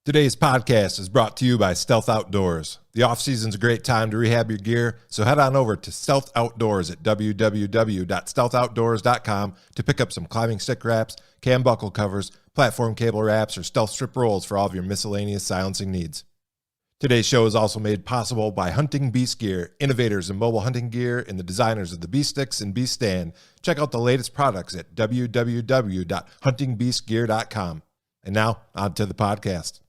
Today's podcast is brought to you by Stealth Outdoors. The off-season's a great time to rehab your gear, so head on over to Stealth Outdoors at www.stealthoutdoors.com to pick up some climbing stick wraps, cam buckle covers, platform cable wraps, or stealth strip rolls for all of your miscellaneous silencing needs. Today's show is also made possible by Hunting Beast Gear, innovators in mobile hunting gear and the designers of the Beast Sticks and Beast Stand. Check out the latest products at www.huntingbeastgear.com. And now, on to the podcast.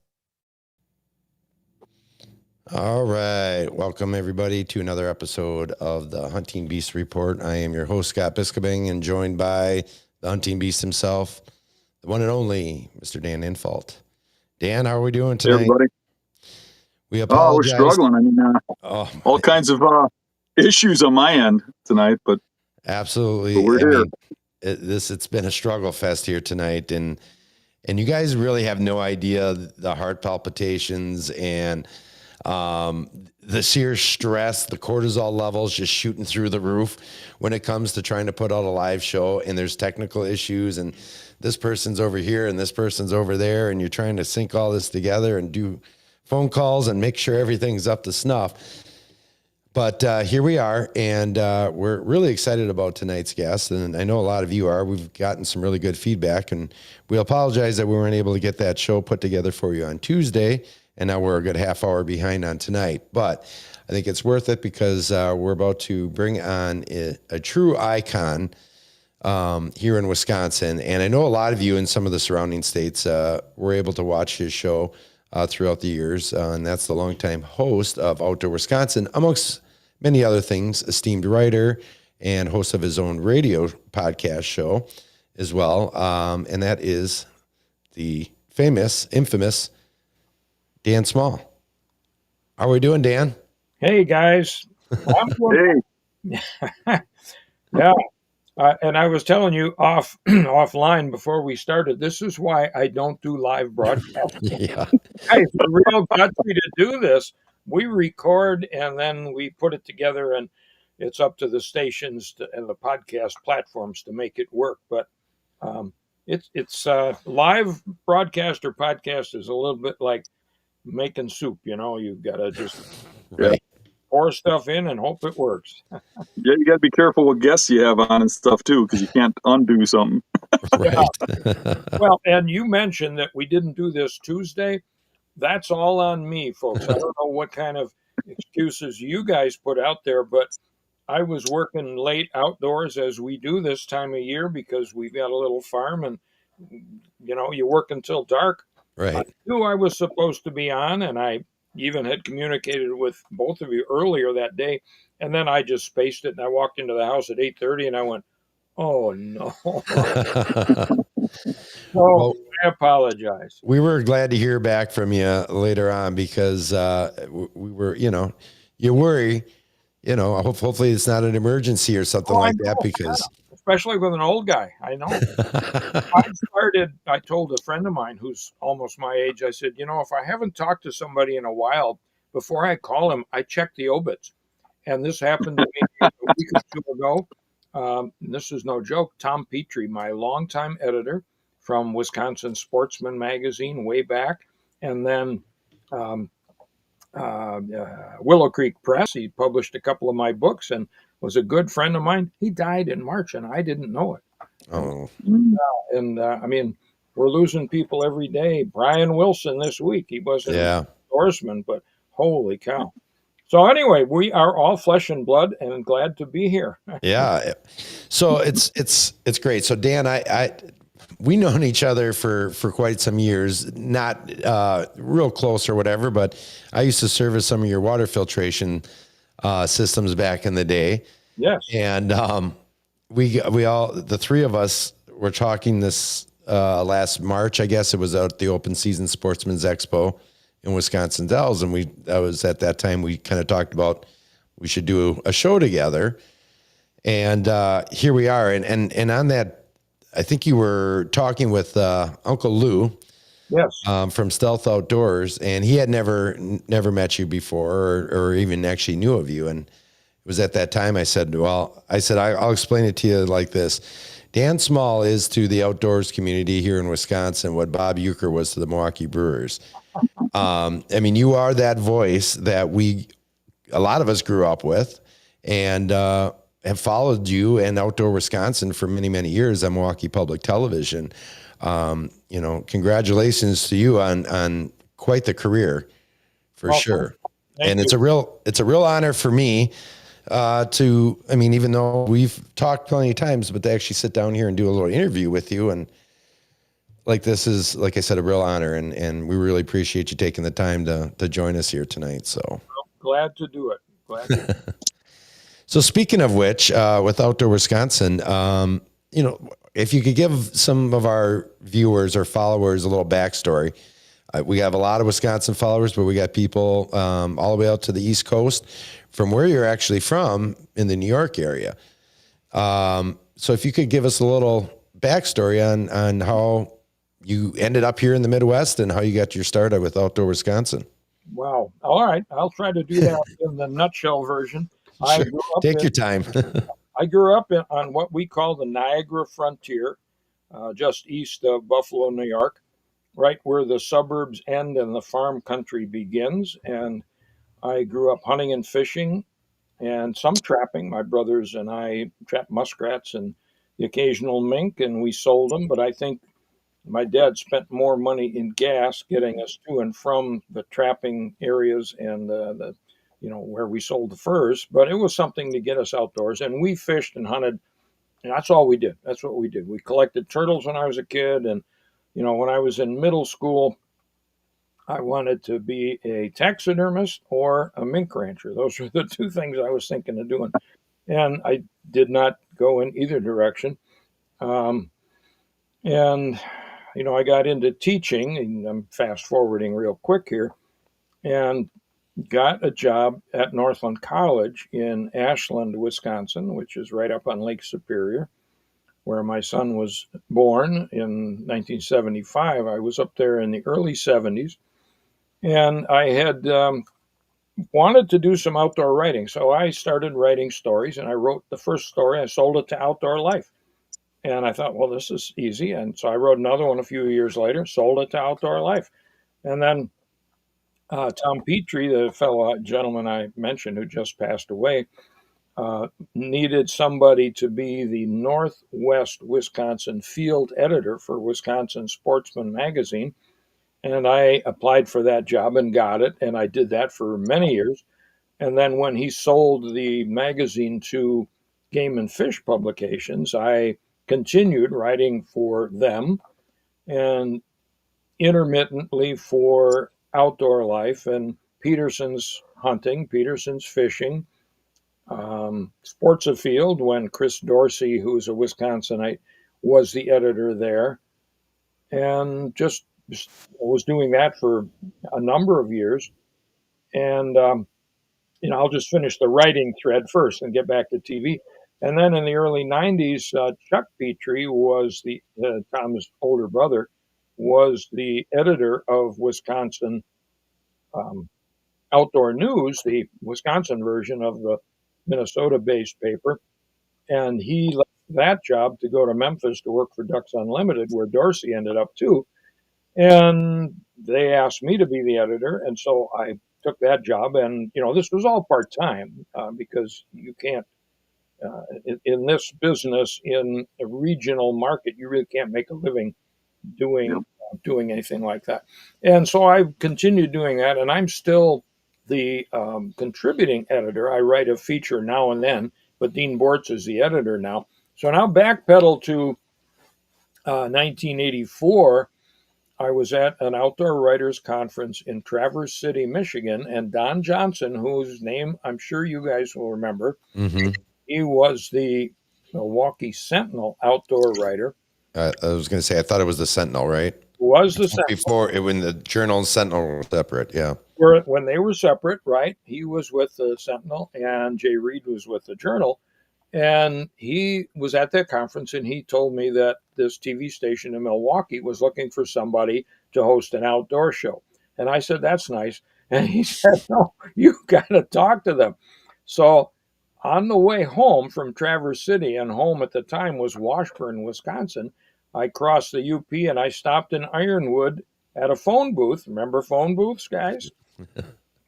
All right. Welcome, everybody, to another episode of the Hunting Beast Report. I am your host, Scott Biskobing, and joined by the Hunting Beast himself, the one and only Mr. Dan Infalt. Dan, how are we doing tonight? Hey, everybody. We apologize. We're struggling. I mean, all kinds of issues on my end tonight, but absolutely. But we're here. It's been a struggle fest here tonight, and you guys really have no idea the heart palpitations and the sheer stress, the cortisol levels just shooting through the roof when it comes to trying to put out a live show, and there's technical issues, and this person's over here and this person's over there, and you're trying to sync all this together and do phone calls and make sure everything's up to snuff. But here we are, and we're really excited about tonight's guest, and I know a lot of you are. We've gotten some really good feedback, and we apologize that we weren't able to get that show put together for you on Tuesday, and now we're a good half hour behind on tonight. But I think it's worth it because we're about to bring on a true icon here in Wisconsin, and I know a lot of you in some of the surrounding states were able to watch his show throughout the years, and that's the longtime host of Outdoor Wisconsin, amongst many other things, esteemed writer and host of his own radio podcast show as well, and that is the infamous Dan Small. How are we doing, Dan? Hey, guys. hey. Yeah. And I was telling you offline before we started, this is why I don't do live broadcasting. Yeah. Guys, the real country to do this, we record and then we put it together, and it's up to the stations and the podcast platforms to make it work. But it's live broadcast or podcast is a little bit like making soup. You've got to just pour stuff in and hope it works. Yeah, you got to be careful what guests you have on and stuff too, because you can't undo something. Right. Well, and you mentioned that we didn't do this Tuesday. That's all on me, folks. I don't know what kind of excuses you guys put out there, but I was working late outdoors as we do this time of year because we've got a little farm, and you work until dark. Right. I knew I was supposed to be on, and I even had communicated with both of you earlier that day, and then I just spaced it, and I walked into the house at 8:30, and I went, oh, no. Well, I apologize. We were glad to hear back from you later on because we were, you worry, hopefully it's not an emergency or something like that, because especially with an old guy. I know. I told a friend of mine who's almost my age, I said, if I haven't talked to somebody in a while, before I call him, I check the obits. And this happened to me a week or two ago. This is no joke. Tom Petrie, my longtime editor from Wisconsin Sportsman magazine way back, and then Willow Creek Press. He published a couple of my books and was a good friend of mine. He died in March, and I didn't know it. Oh. I mean, we're losing people every day. Brian Wilson this week. He wasn't an endorsement, but holy cow. So anyway, we are all flesh and blood and glad to be here. Yeah. So it's great. So Dan, we known each other for quite some years, not real close or whatever, but I used to service some of your water filtration systems back in the day. Yes. And we all, the three of us, were talking this last March, I guess it was at the Open Season Sportsman's Expo in Wisconsin Dells, and that was at that time we kind of talked about we should do a show together, and here we are, and on that, I think you were talking with Uncle Lou, yes, from Stealth Outdoors, and he had never met you before, or even actually knew of you, and it was at that time I said, I'll explain it to you like this. Dan Small is to the outdoors community here in Wisconsin what Bob Uecker was to the Milwaukee Brewers. I mean, you are that voice that a lot of us grew up with, and have followed you and Outdoor Wisconsin for many, many years on Milwaukee Public Television. Congratulations to you on quite the career, for sure. Thank And you. it's a real honor for me even though we've talked plenty of times, but to actually sit down here and do a little interview with you, and this is, like I said, a real honor, and we really appreciate you taking the time to join us here tonight. So glad to do it. Glad to do it. So speaking of which, with Outdoor Wisconsin, if you could give some of our viewers or followers a little backstory. We have a lot of Wisconsin followers, but we got people all the way out to the East Coast from where you're actually from in the New York area. So if you could give us a little backstory on how you ended up here in the Midwest and how you got your start with Outdoor Wisconsin. Wow. All right. I'll try to do that in the nutshell version. Sure. Take your time. I grew up on what we call the Niagara Frontier, just east of Buffalo, New York, right where the suburbs end and the farm country begins. And I grew up hunting and fishing and some trapping. My brothers and I trapped muskrats and the occasional mink, and we sold them. But I think my dad spent more money in gas getting us to and from the trapping areas and where we sold the furs. But it was something to get us outdoors, and we fished and hunted. And that's all we did. That's what we did. We collected turtles when I was a kid, and when I was in middle school, I wanted to be a taxidermist or a mink rancher. Those were the two things I was thinking of doing. And I did not go in either direction. I got into teaching, and I'm fast forwarding real quick here, and got a job at Northland College in Ashland, Wisconsin, which is right up on Lake Superior, where my son was born in 1975. I was up there in the early 70s, and I had wanted to do some outdoor writing. So I started writing stories, and I wrote the first story. I sold it to Outdoor Life. And I thought, well, this is easy. And so I wrote another one a few years later, sold it to Outdoor Life. And then Tom Petrie, the fellow gentleman I mentioned who just passed away, needed somebody to be the Northwest Wisconsin field editor for Wisconsin Sportsman magazine. And I applied for that job and got it. And I did that for many years. And then when he sold the magazine to Game and Fish Publications, I continued writing for them and intermittently for Outdoor Life and Peterson's Hunting, Peterson's Fishing, Sports Afield, when Chris Dorsey, who's a Wisconsinite, was the editor there, and just was doing that for a number of years. And I'll just finish the writing thread first and get back to TV. And then in the early 90s, Chuck Petrie was Tom's older brother, was the editor of Wisconsin Outdoor News, the Wisconsin version of the Minnesota-based paper. And he left that job to go to Memphis to work for Ducks Unlimited, where Dorsey ended up too. And they asked me to be the editor. And so I took that job. And, this was all part-time because you can't, in this business, in a regional market, you really can't make a living doing anything like that. And so I continued doing that, and I'm still the contributing editor. I write a feature now and then, but Dean Bortz is the editor now. So now backpedal to 1984. I was at an outdoor writers conference in Traverse City, Michigan, and Don Johnson, whose name I'm sure you guys will remember, he was the Milwaukee Sentinel outdoor writer. I was going to say, I thought it was the Sentinel, right? Was the Sentinel. Before, when the Journal and Sentinel were separate, yeah. When they were separate, right? He was with the Sentinel, and Jay Reed was with the Journal. And he was at that conference, and he told me that this TV station in Milwaukee was looking for somebody to host an outdoor show. And I said, that's nice. And he said, no, you got to talk to them. So on the way home from Traverse City, and home at the time was Washburn, Wisconsin, I crossed the UP and I stopped in Ironwood at a phone booth. Remember phone booths, guys?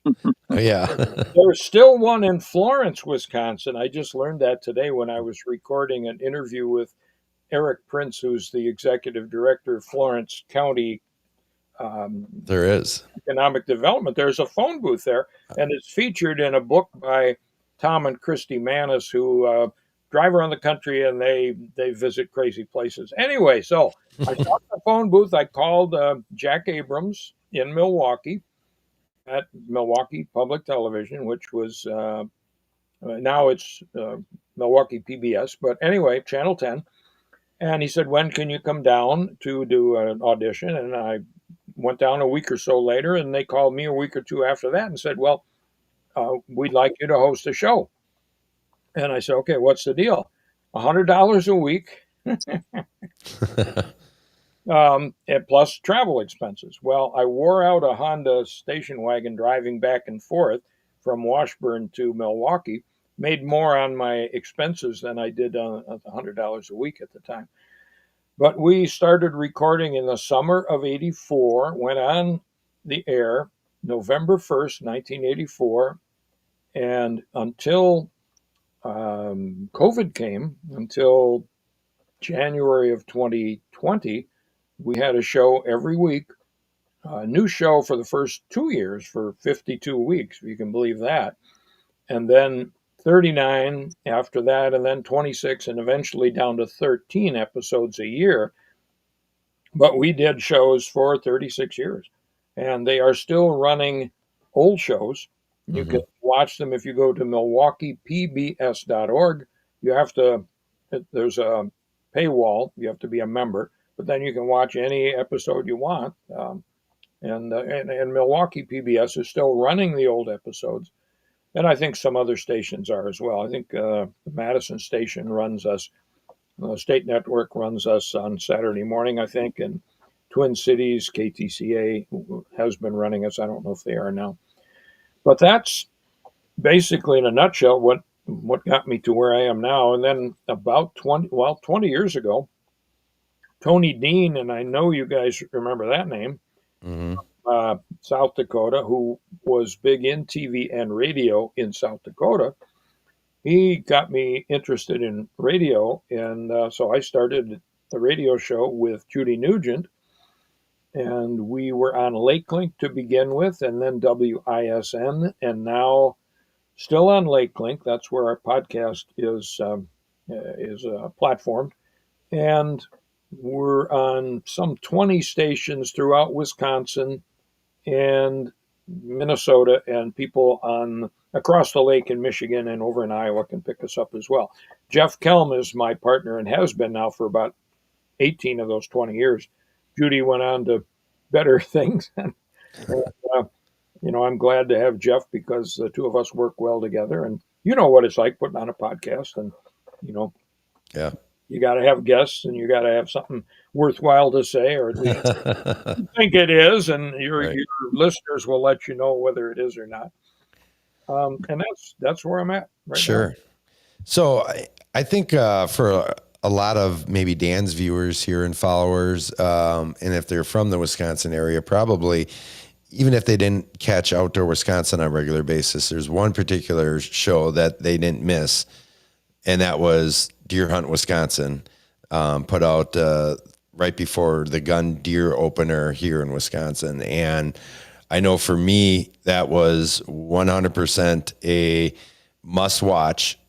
Oh, yeah. There's still one in Florence, Wisconsin. I just learned that today when I was recording an interview with Eric Prince, who's the executive director of Florence County There is. Economic Development. There's a phone booth there, and it's featured in a book by Tom and Christy Manis, who drive around the country and they visit crazy places. Anyway, so I saw the phone booth. I called Jack Abrams in Milwaukee at Milwaukee Public Television, which was now it's Milwaukee PBS, but anyway, Channel 10. And he said, "When can you come down to do an audition?" And I went down a week or so later, and they called me a week or two after that and said, "Well, we'd like you to host a show." And I said, "Okay, what's the deal?" $100 a week, and plus travel expenses. Well, I wore out a Honda station wagon driving back and forth from Washburn to Milwaukee, made more on my expenses than I did on $100 a week at the time. But we started recording in the summer of 84, went on the air November 1st, 1984, and until COVID came, until January of 2020, we had a show every week, a new show for the first 2 years for 52 weeks, if you can believe that. And then 39 after that, and then 26, and eventually down to 13 episodes a year. But we did shows for 36 years, and they are still running old shows. You can watch them if you go to milwaukeepbs.org. You have to, there's a paywall, you have to be a member, but then you can watch any episode you want. And Milwaukee PBS is still running the old episodes. And I think some other stations are as well. I think the Madison station runs us, State Network runs us on Saturday morning, I think, and Twin Cities, KTCA has been running us. I don't know if they are now. But that's basically, in a nutshell, what got me to where I am now. And then about 20 years ago, Tony Dean, and I know you guys remember that name, South Dakota, who was big in TV and radio in South Dakota, he got me interested in radio. And so I started a radio show with Judy Nugent, and we were on LakeLink to begin with, and then WISN, and now still on LakeLink. That's where our podcast is platformed. And we're on some 20 stations throughout Wisconsin and Minnesota, and people across the lake in Michigan and over in Iowa can pick us up as well. Jeff Kelm is my partner and has been now for about 18 of those 20 years. Judy went on to better things. And, I'm glad to have Jeff because the two of us work well together. And you know what it's like putting on a podcast, and, yeah, you got to have guests and you got to have something worthwhile to say, or at least you think it is, and your listeners will let you know whether it is or not. And that's where I'm at right Sure. now. So I think for a lot of maybe Dan's viewers here and followers, and if they're from the Wisconsin area, probably, even if they didn't catch Outdoor Wisconsin on a regular basis, there's one particular show that they didn't miss, and that was Deer Hunt Wisconsin, put out right before the gun deer opener here in Wisconsin. And I know for me, that was 100% a must watch.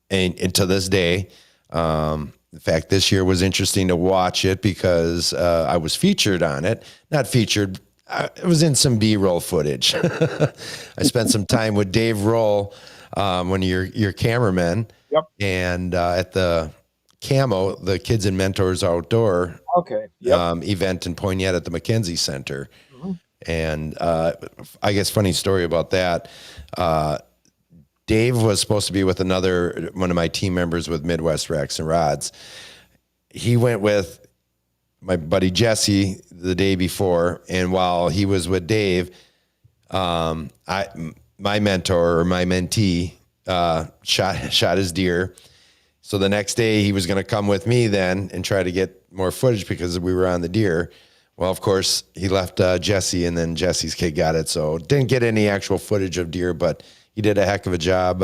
And to this day, in fact, this year was interesting to watch it because I was featured on it. Not featured, it was in some B-roll footage. I spent some time with Dave Roll, one of your cameramen. Yep. And at the Camo, the Kids and Mentors Outdoor event in Poignette at the McKenzie Center. And I guess funny story about that. Dave was supposed to be with one of my team members with Midwest Racks and Rods. He went with my buddy Jesse the day before, and while he was with Dave, my mentor or my mentee shot his deer. So the next day he was going to come with me then and try to get more footage because we were on the deer. Well, of course, he left Jesse, and then Jesse's kid got it. So didn't get any actual footage of deer, but he did a heck of a job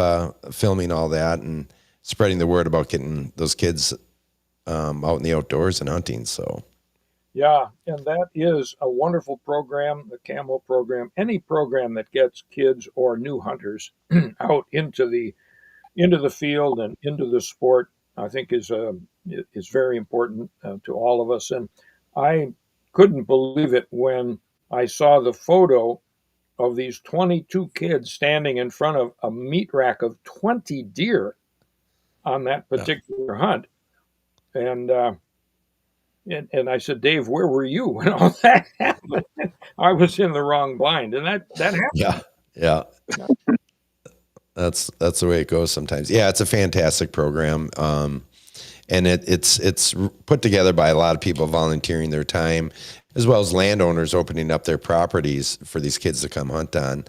filming all that and spreading the word about getting those kids out in the outdoors and hunting. So Yeah, and that is a wonderful program, the Camo program. Any program that gets kids or new hunters out into the field and into the sport, I think is very important to all of us. And I couldn't believe it when I saw the photo of these 22 kids standing in front of a meat rack of 20 deer on that particular hunt. And and I said, Dave, where were you when all that happened? I was in the wrong blind, and that happened. yeah. That's the way it goes sometimes. Yeah, it's a fantastic program, and it's put together by a lot of people volunteering their time, as well as landowners opening up their properties for these kids to come hunt on,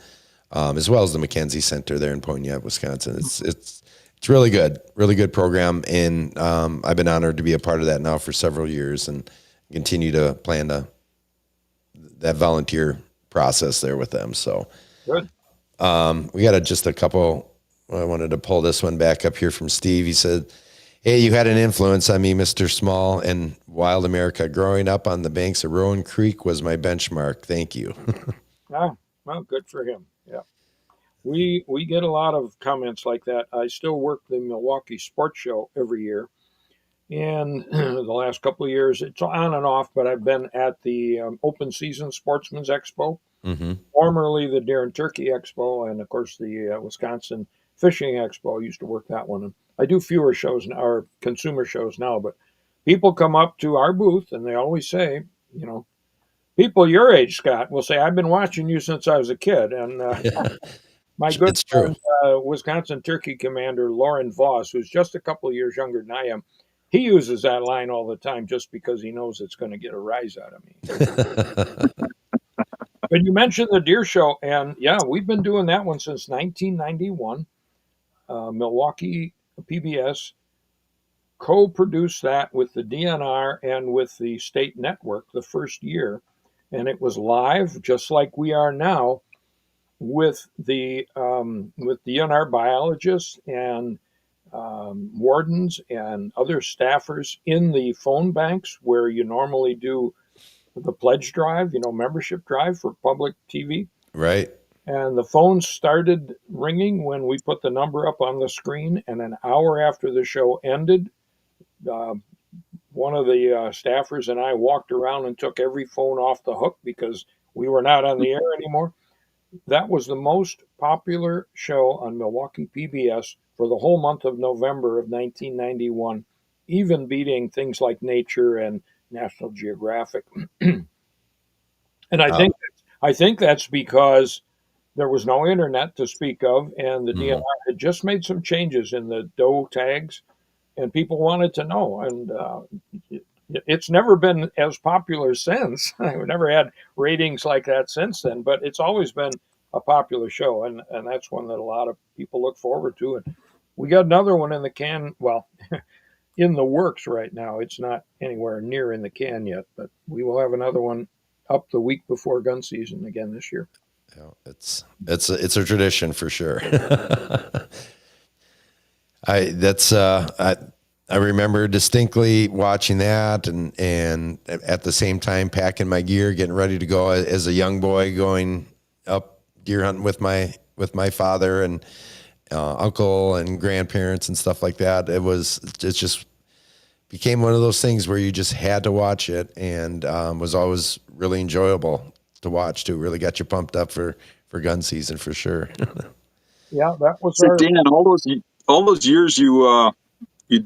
as well as the McKenzie Center there in Pontiac, Wisconsin. It's really good program, and I've been honored to be a part of that now for several years, and continue to plan that volunteer process there with them. So Good. we got just a couple. I wanted to pull this one back up here from Steve. He said, "Hey, you had an influence on me, Mr. Small, and Wild America. Growing up on the banks of Rowan Creek was my benchmark. Thank you." Ah, well, good for him. Yeah, we get a lot of comments like that. I still work the Milwaukee Sports Show every year, and the last couple of years it's on and off. But I've been at the Open Season Sportsman's Expo, Mm-hmm. formerly the Deer and Turkey Expo, and of course the Wisconsin Fishing Expo. I used to work that one. And I do fewer shows now, or consumer shows now, but people come up to our booth and they always say, you know, people your age, Scott, will say, I've been watching you since I was a kid. And my good It's true. friend, Wisconsin Turkey Commander Lauren Voss, who's just a couple of years younger than I am, he uses that line all the time just because he knows it's going to get a rise out of me. But you mentioned the deer show, and yeah, we've been doing that one since 1991. Milwaukee PBS co-produced that with the DNR and with the state network the first year, and it was live, just like we are now, with the DNR biologists and wardens and other staffers in the phone banks where you normally do the pledge drive, membership drive for public TV. Right. And the phone started ringing when we put the number up on the screen. And an hour after the show ended, one of the staffers and I walked around and took every phone off the hook because we were not on the air anymore. That was the most popular show on Milwaukee PBS for the whole month of November of 1991, even beating things like Nature and National Geographic. And I think that's because there was no internet to speak of, and the DNR had just made some changes in the doe tags, and people wanted to know. And it's never been as popular since. We've never had ratings like that since then, but it's always been a popular show, and that's one that a lot of people look forward to. And we got another one in the can. Well, in the works right now. It's not anywhere near in the can yet, but we will have another one up the week before gun season again this year. Yeah, it's a tradition for sure. I remember distinctly watching that and at the same time packing my gear, getting ready to go as a young boy, going up deer hunting with my father and uncle and grandparents and stuff like that. It just became one of those things where you just had to watch it, and was always really enjoyable to watch too. Really got you pumped up for gun season for sure. Yeah, that was So Dan, all those years you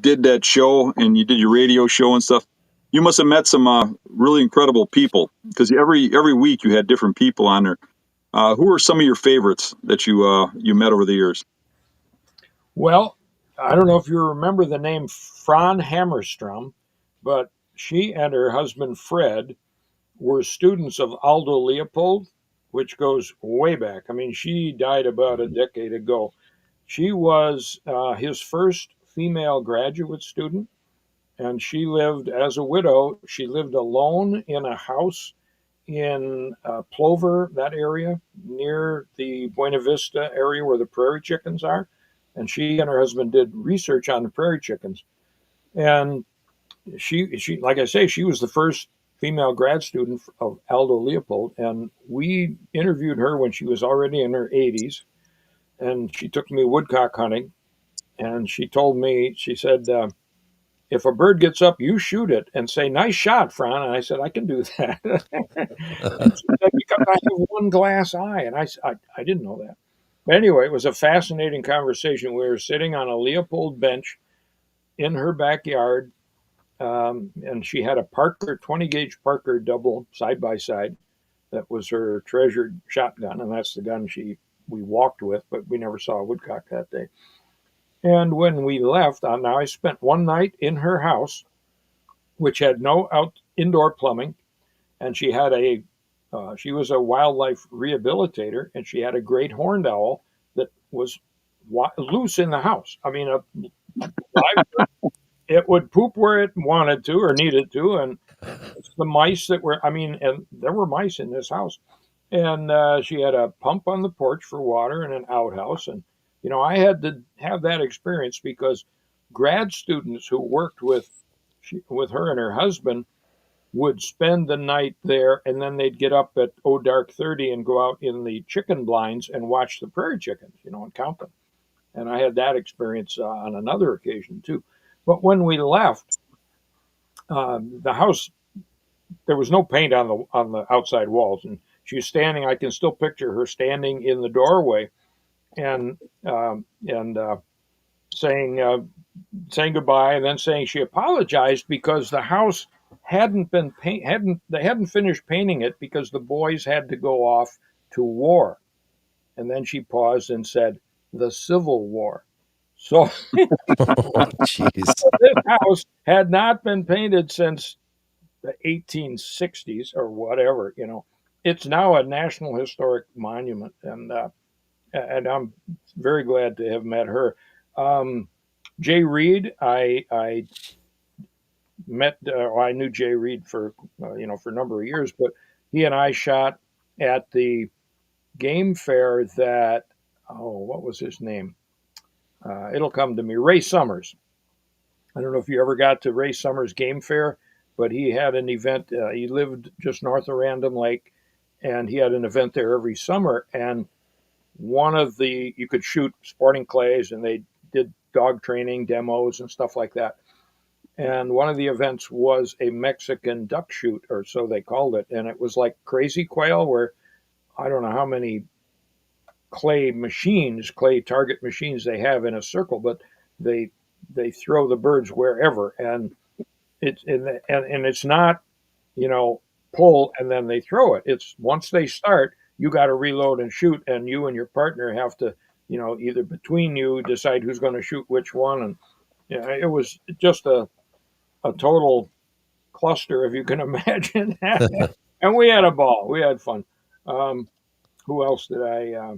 did that show and you did your radio show and stuff, you must have met some really incredible people, because every week you had different people on there. Who are some of your favorites that you met over the years? Well, I don't know if you remember the name Fran Hammerstrom, but she and her husband Fred were students of Aldo Leopold, which goes way back. I mean, she died about a decade ago. She was his first female graduate student, and she lived as a widow. She lived alone in a house in Plover, that area near the Buena Vista area where the prairie chickens are. And she and her husband did research on the prairie chickens. And she, like I say, she was the first female grad student of Aldo Leopold. And we interviewed her when she was already in her 80s. And she took me woodcock hunting. And she told me, she said, if a bird gets up, you shoot it and say, "Nice shot, Fran." And I said, "I can do that." And she said, "Because I have one glass eye." And I didn't know that. But anyway, it was a fascinating conversation. We were sitting on a Leopold bench in her backyard, and she had a Parker 20 gauge Parker double side by side. That was her treasured shotgun, and that's the gun we walked with, but we never saw a woodcock that day. And when we left, now I spent one night in her house, which had no indoor plumbing, and she was a wildlife rehabilitator, and she had a great horned owl that was loose in the house. I mean, it would poop where it wanted to or needed to, and the mice that were, I mean, and there were mice in this house, and she had a pump on the porch for water and an outhouse, and I had to have that experience because grad students who worked with her and her husband would spend the night there, and then they'd get up at dark 30 and go out in the chicken blinds and watch the prairie chickens, and count them. And I had that experience on another occasion too. But when we left the house, there was no paint on the outside walls, and she was standing. I can still picture her standing in the doorway and saying goodbye, and then saying she apologized because the house they hadn't finished painting it because the boys had to go off to war. And then she paused and said, "The Civil War." So Oh, jeez. this house had not been painted since the 1860s or whatever. It's now a National Historic Monument, and I'm very glad to have met her. Jay Reed, I met. I knew Jay Reed for for a number of years, but he and I shot at the game fair that what was his name? It'll come to me. Ray Summers. I don't know if you ever got to Ray Summers Game Fair, but he had an event. He lived just north of Random Lake, and he had an event there every summer. And you could shoot sporting clays, and they did dog training demos and stuff like that. And one of the events was a Mexican duck shoot, or so they called it. And it was like crazy quail, where I don't know how many clay target machines they have in a circle, but they throw the birds wherever. And it's not, pull and then they throw it. It's once they start, you got to reload and shoot, and you and your partner have to, either between you decide who's going to shoot which one. And it was just a total cluster, if you can imagine. And we had a ball. We had fun. Who else did I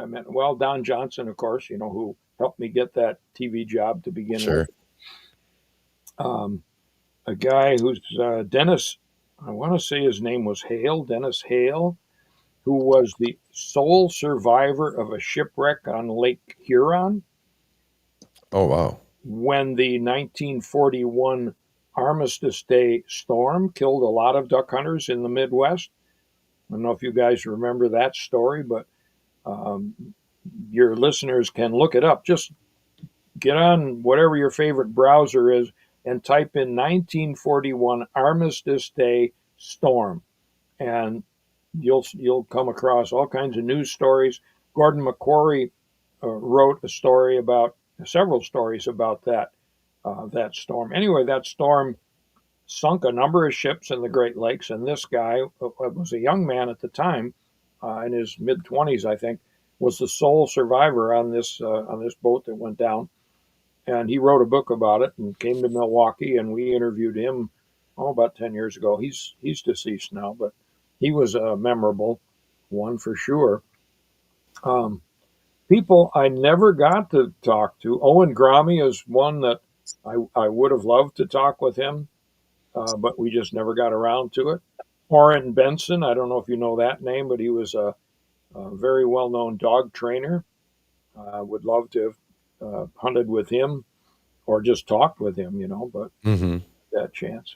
met? Well, Don Johnson, of course, who helped me get that TV job to begin Sure. with. A guy who's Dennis, I want to say his name was Dennis Hale, who was the sole survivor of a shipwreck on Lake Huron. Oh, wow. When the 1941 Armistice Day storm killed a lot of duck hunters in the Midwest. I don't know if you guys remember that story, but your listeners can look it up. Just get on whatever your favorite browser is and type in 1941 Armistice Day storm, and you'll come across all kinds of news stories. Gordon McQuarrie wrote several stories about that storm. Anyway, that storm sunk a number of ships in the Great Lakes, and this guy was a young man at the time, in his mid-20s, I think, was the sole survivor on this boat that went down. And he wrote a book about it and came to Milwaukee, and we interviewed him about 10 years ago. He's deceased now, but he was a memorable one for sure. People I never got to talk to. Owen Grommy is one that I would have loved to talk with him, but we just never got around to it. Orrin Benson, I don't know if you know that name, but he was a very well-known dog trainer. Would love to have hunted with him or just talked with him, but Mm-hmm. that chance.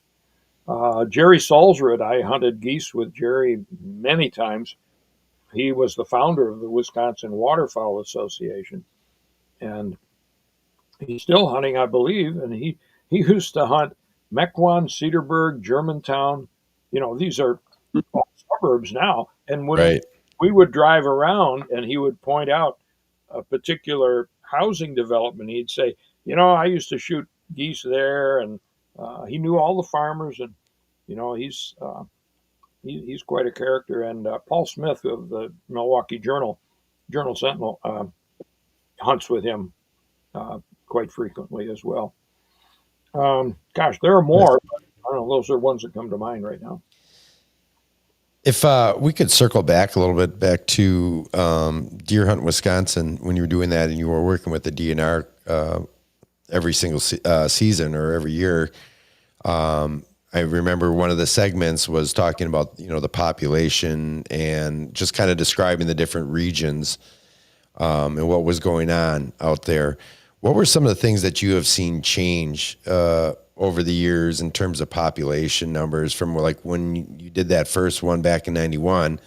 Jerry Salzrud, I hunted geese with Jerry many times. He was the founder of the Wisconsin Waterfowl Association, and he's still hunting, I believe. And he used to hunt Mequon, Cedarburg, Germantown. These are all suburbs now. And when Right. we would drive around, and he would point out a particular housing development, he'd say, I used to shoot geese there, and he knew all the farmers, and he's quite a character. And Paul Smith of the Milwaukee Journal Sentinel hunts with him quite frequently as well. Gosh, there are more, but I don't know. Those are ones that come to mind right now. If we could circle back a little bit back to Deer Hunt, Wisconsin, when you were doing that and you were working with the DNR every single season or every year. I remember one of the segments was talking about, the population and just kind of describing the different regions and what was going on out there. What were some of the things that you have seen change over the years in terms of population numbers from like when you did that first one back in 91,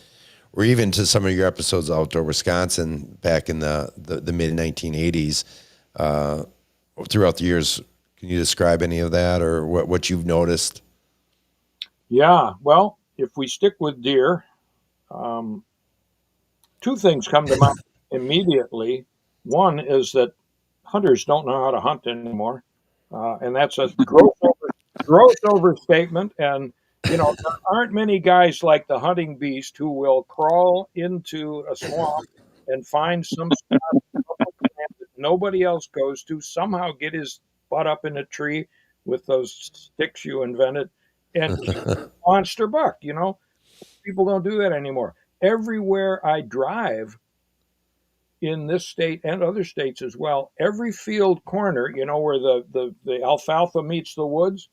or even to some of your episodes of Outdoor Wisconsin back in the mid 1980s throughout the years? Can you describe any of that or what you've noticed? Yeah, well, if we stick with deer, two things come to mind immediately. One is that hunters don't know how to hunt anymore, and that's a gross overstatement. And there aren't many guys like the hunting beast who will crawl into a swamp and find some spot that nobody else goes to, somehow get his butt up in a tree with those sticks you invented, and kill a monster buck. People don't do that anymore. Everywhere I drive in this state and other states as well, every field corner, where the alfalfa meets the woods,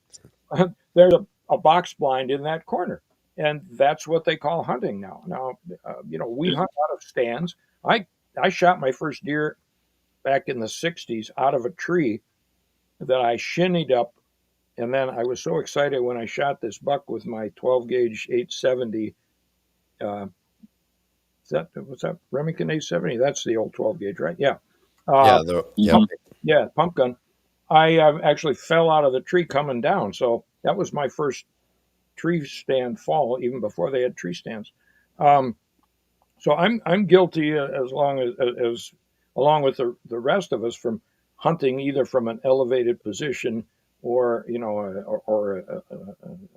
there's a box blind in that corner. And that's what they call hunting now. Now, we hunt out of stands. I shot my first deer back in the 60s out of a tree that I shinnied up. And then I was so excited when I shot this buck with my 12 gauge 870. What's that? Remington 870? That's the old 12 gauge, right? Yeah. Yeah. Pump gun. I actually fell out of the tree coming down. So that was my first tree stand fall, even before they had tree stands. So I'm guilty as along with the rest of us from hunting either from an elevated position or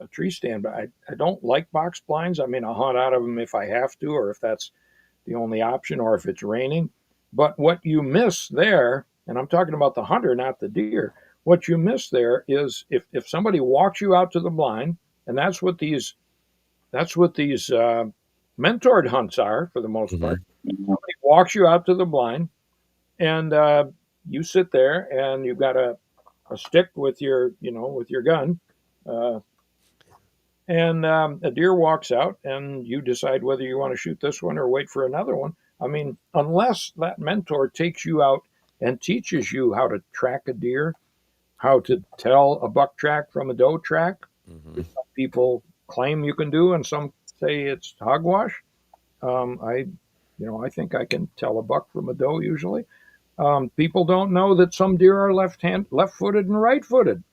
a tree stand. But I don't like box blinds. I mean, I'll hunt out of them if I have to, or if that's the only option, or if it's raining. But what you miss there, and I'm talking about the hunter, not the deer, what you miss there is if somebody walks you out to the blind, and that's what these mentored hunts are for the most part. Somebody walks you out to the blind, and you sit there, and you've got a stick with your gun, and a deer walks out, and you decide whether you want to shoot this one or wait for another one. I mean, unless that mentor takes you out and teaches you how to track a deer, how to tell a buck track from a doe track, which some people claim you can do, and some say it's hogwash. I think I can tell a buck from a doe usually. People don't know that some deer are left-footed and right-footed.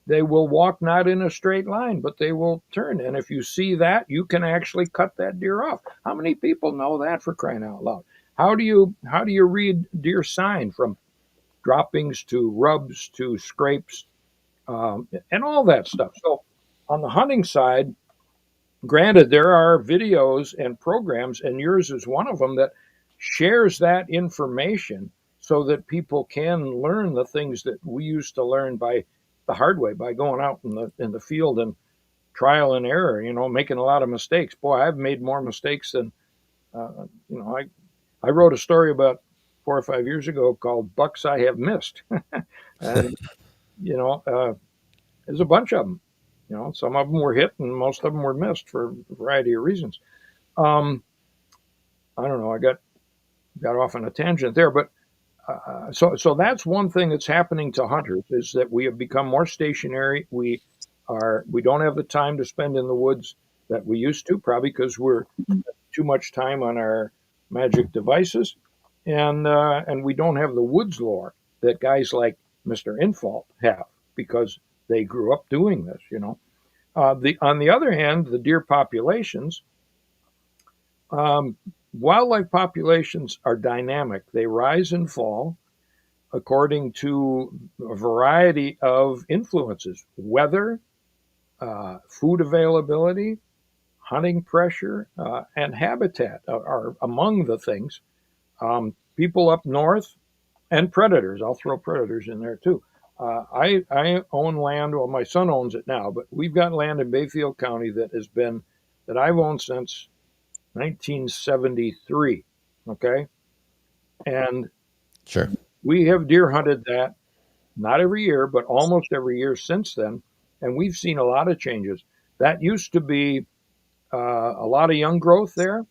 They will walk not in a straight line, but they will turn. And if you see that, you can actually cut that deer off. How many people know that, for crying out loud? How do you read deer sign from droppings to rubs to scrapes and all that stuff? So on the hunting side, granted, there are videos and programs, and yours is one of them, that shares that information so that people can learn the things that we used to learn by the hard way, by going out in the field and trial and error, making a lot of mistakes. Boy, I've made more mistakes than I wrote a story about 4 or 5 years ago called Bucks I Have Missed. And, there's a bunch of them. Some of them were hit and most of them were missed for a variety of reasons. I don't know. I got off on a tangent there, but so that's one thing that's happening to hunters is that we have become more stationary. We don't have the time to spend in the woods that we used to, probably because we're too much time on our magic devices, and we don't have the woods lore that guys like Mr. Infalt have because they grew up doing this. On the other hand, the deer populations, wildlife populations are dynamic. They rise and fall according to a variety of influences: weather, food availability, hunting pressure, and habitat are among the things. People up north and predators. I'll throw predators in there too. I own land. Well, my son owns it now, but we've got land in Bayfield County that I've owned since 1973. Okay. And Sure. we have deer hunted that not every year, but almost every year since then. And we've seen a lot of changes. That used to be a lot of young growth there,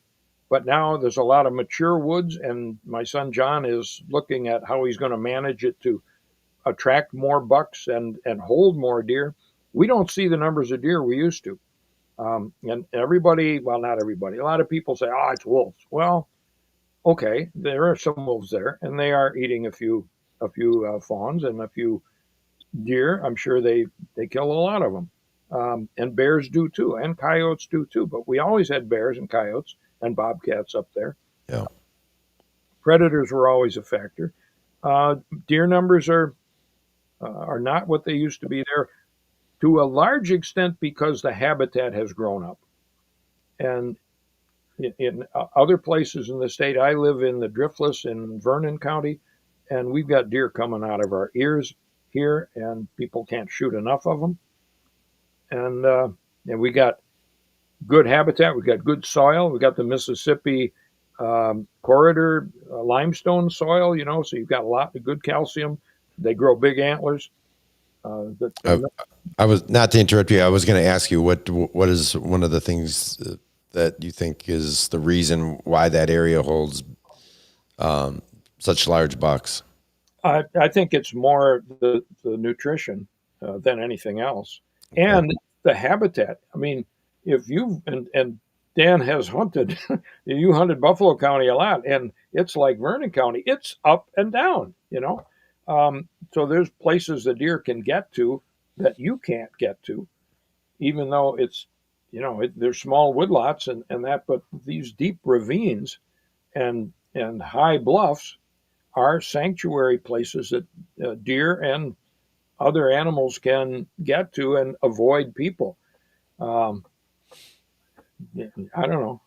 but now there's a lot of mature woods. And my son John is looking at how he's going to manage it to attract more bucks and hold more deer. We don't see the numbers of deer we used to. And everybody, well, not everybody, a lot of people say, oh, it's wolves. Well, okay, there are some wolves there, and they are eating a few fawns and a few deer. I'm sure they kill a lot of them. And bears do too, and coyotes do too. But we always had bears and coyotes and bobcats up there. Yeah. Predators were always a factor. Deer numbers are not what they used to be there, to a large extent because the habitat has grown up. And in other places in the state, I live in the Driftless in Vernon County, and we've got deer coming out of our ears here, and people can't shoot enough of them. And we got good habitat, we got good soil, we got the Mississippi corridor limestone soil, so you've got a lot of good calcium. They grow big antlers. I was, not to interrupt you, I was going to ask you what is one of the things that you think is the reason why that area holds such large bucks? I think it's more the nutrition than anything else, and the habitat. I mean, if you and Dan has hunted, you hunted Buffalo County a lot, and it's like Vernon County. It's up and down, So there's places the deer can get to that you can't get to, even though it's, there's small woodlots and that, but these deep ravines and high bluffs are sanctuary places that deer and other animals can get to and avoid people. I don't know,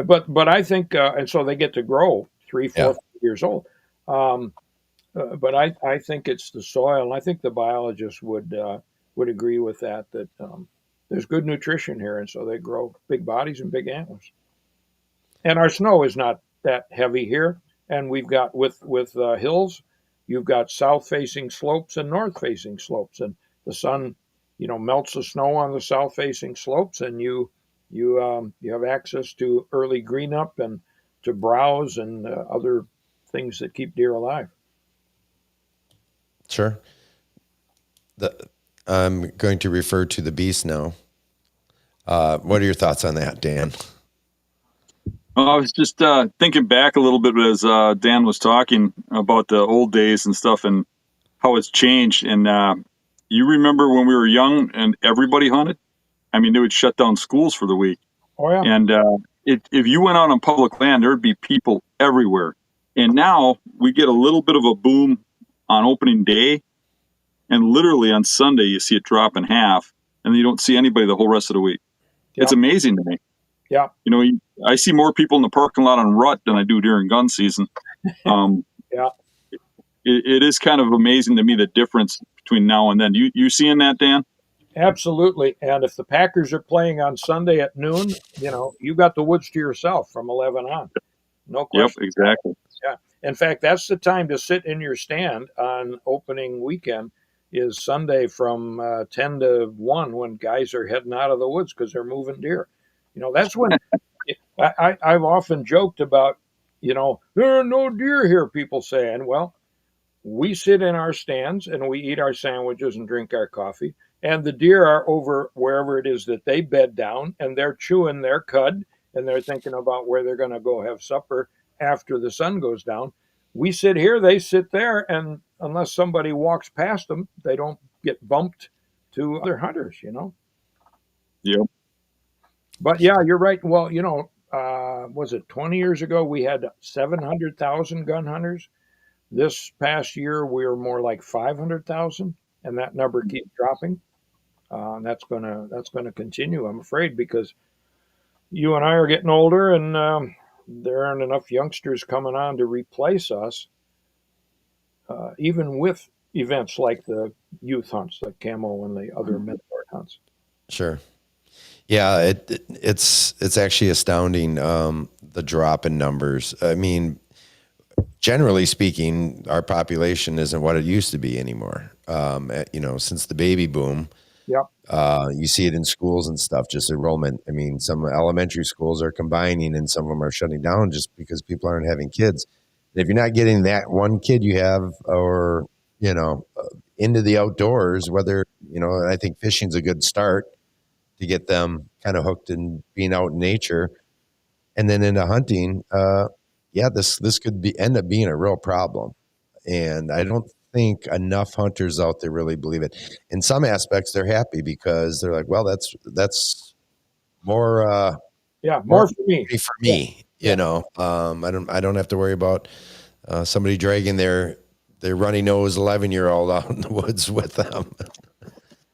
but I think, and so they get to grow 3, 4 years old. But I think it's the soil, and I think the biologists would agree with that there's good nutrition here, and so they grow big bodies and big antlers. And our snow is not that heavy here, and we've got with hills, you've got south-facing slopes and north-facing slopes, and the sun, melts the snow on the south-facing slopes, and you have access to early green up and to browse and other things that keep deer alive. Sure. I'm going to refer to the beast now. What are your thoughts on that, Dan? I was just thinking back a little bit as Dan was talking about the old days and stuff and how it's changed. And you remember when we were young and everybody hunted? I mean, they would shut down schools for the week. Oh, yeah. And if you went out on public land, there would be people everywhere. And now we get a little bit of a boom on opening day, and literally on Sunday you see it drop in half, and you don't see anybody the whole rest of the week. Yep. It's amazing to me. Yeah, I see more people in the parking lot on rut than I do during gun season. Yeah, it is kind of amazing to me the difference between now and then. You seeing that, Dan? Absolutely. And if the Packers are playing on Sunday at noon, you got the woods to yourself from 11 on. No question. Yep, exactly. Yeah. In fact, that's the time to sit in your stand on opening weekend is Sunday from 10 to 1 when guys are heading out of the woods because they're moving deer. That's when I've often joked about, there are no deer here, people say. And well, we sit in our stands and we eat our sandwiches and drink our coffee. And the deer are over wherever it is that they bed down and they're chewing their cud and they're thinking about where they're going to go have supper after the sun goes down. We sit here, they sit there, and unless somebody walks past them, they don't get bumped to other hunters. Yep. But yeah, you're right. Well, was it 20 years ago we had 700,000 gun hunters? This past year, we were more like 500,000, and that number keeps dropping. And that's gonna continue, I'm afraid, because you and I are getting older, and there aren't enough youngsters coming on to replace us, even with events like the youth hunts, like camo and the other mentor hunts. Sure. Yeah, it's actually astounding, the drop in numbers. I mean, generally speaking, our population isn't what it used to be anymore. Since the baby boom, Yep. you see it in schools and stuff, just enrollment. I mean, some elementary schools are combining and some of them are shutting down just because people aren't having kids. And if you're not getting that one kid you have or, into the outdoors, whether, I think fishing's a good start to get them kind of hooked in being out in nature. And then into hunting, this could end up being a real problem. And I don't think enough hunters out there really believe it. In some aspects, they're happy because they're like, well, that's more, more for me. For me, I don't have to worry about somebody dragging their runny nose 11-year-old out in the woods with them.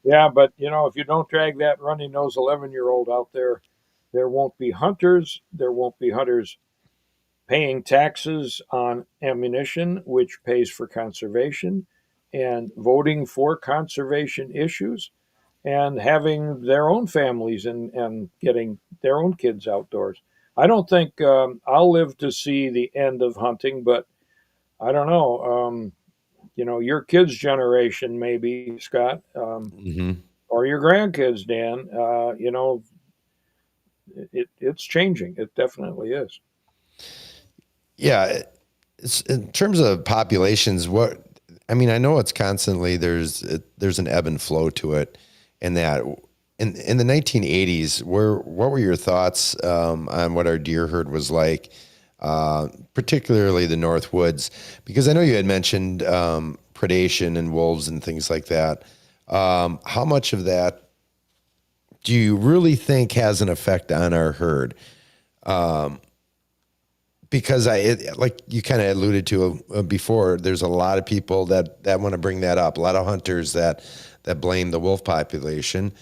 Yeah, but if you don't drag that runny nose 11-year-old out there, there won't be hunters. There won't be hunters paying taxes on ammunition, which pays for conservation, and voting for conservation issues, and having their own families and getting their own kids outdoors. I don't think I'll live to see the end of hunting, but I don't know. Your kids' generation, maybe, Scott, Mm-hmm. or your grandkids, Dan. It's changing. It definitely is. Yeah, it's, in terms of populations, I know it's constantly there's an ebb and flow to it, and that in the 1980s, what were your thoughts on what our deer herd was like, particularly the North Woods? Because I know you had mentioned predation and wolves and things like that. How much of that do you really think has an effect on our herd? Because like you kind of alluded to before, there's a lot of people that want to bring that up. A lot of hunters that blame the wolf population,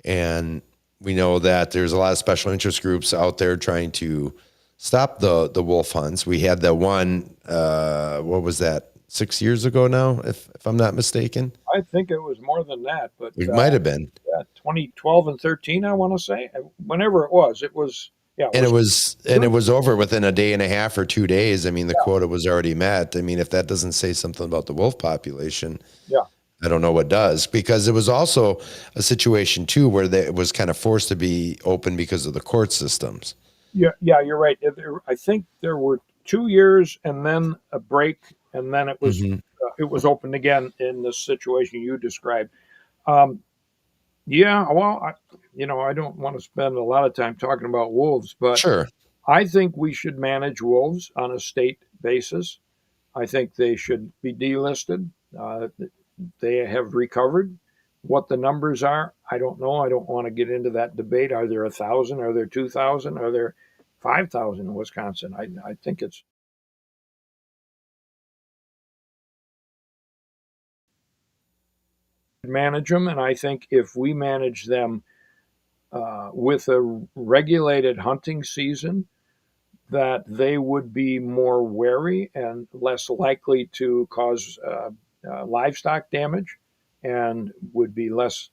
and we know that there's a lot of special interest groups out there trying to stop the wolf hunts. We had the one, what was that, 6 years ago now, if I'm not mistaken. I think it was more than that, but It might have been 2012 and 13. I want to say, whenever it was. Yeah, and it was over within a day and a half or 2 days. I mean, the quota was already met. I mean, if that doesn't say something about the wolf population, I don't know what does. Because it was also a situation too where it was kind of forced to be open because of the court systems. Yeah, you're right. I think there were 2 years and then a break, and then it was opened again in the situation you described. Yeah, well, I don't want to spend a lot of time talking about wolves, but Sure. I think we should manage wolves on a state basis. I think they should be delisted. They have recovered. What the numbers are, I don't know. I don't want to get into that debate. Are there 1,000? Are there 2,000? Are there 5,000 in Wisconsin? I think it's manage them, and I think if we manage them with a regulated hunting season, that they would be more wary and less likely to cause livestock damage, and would be less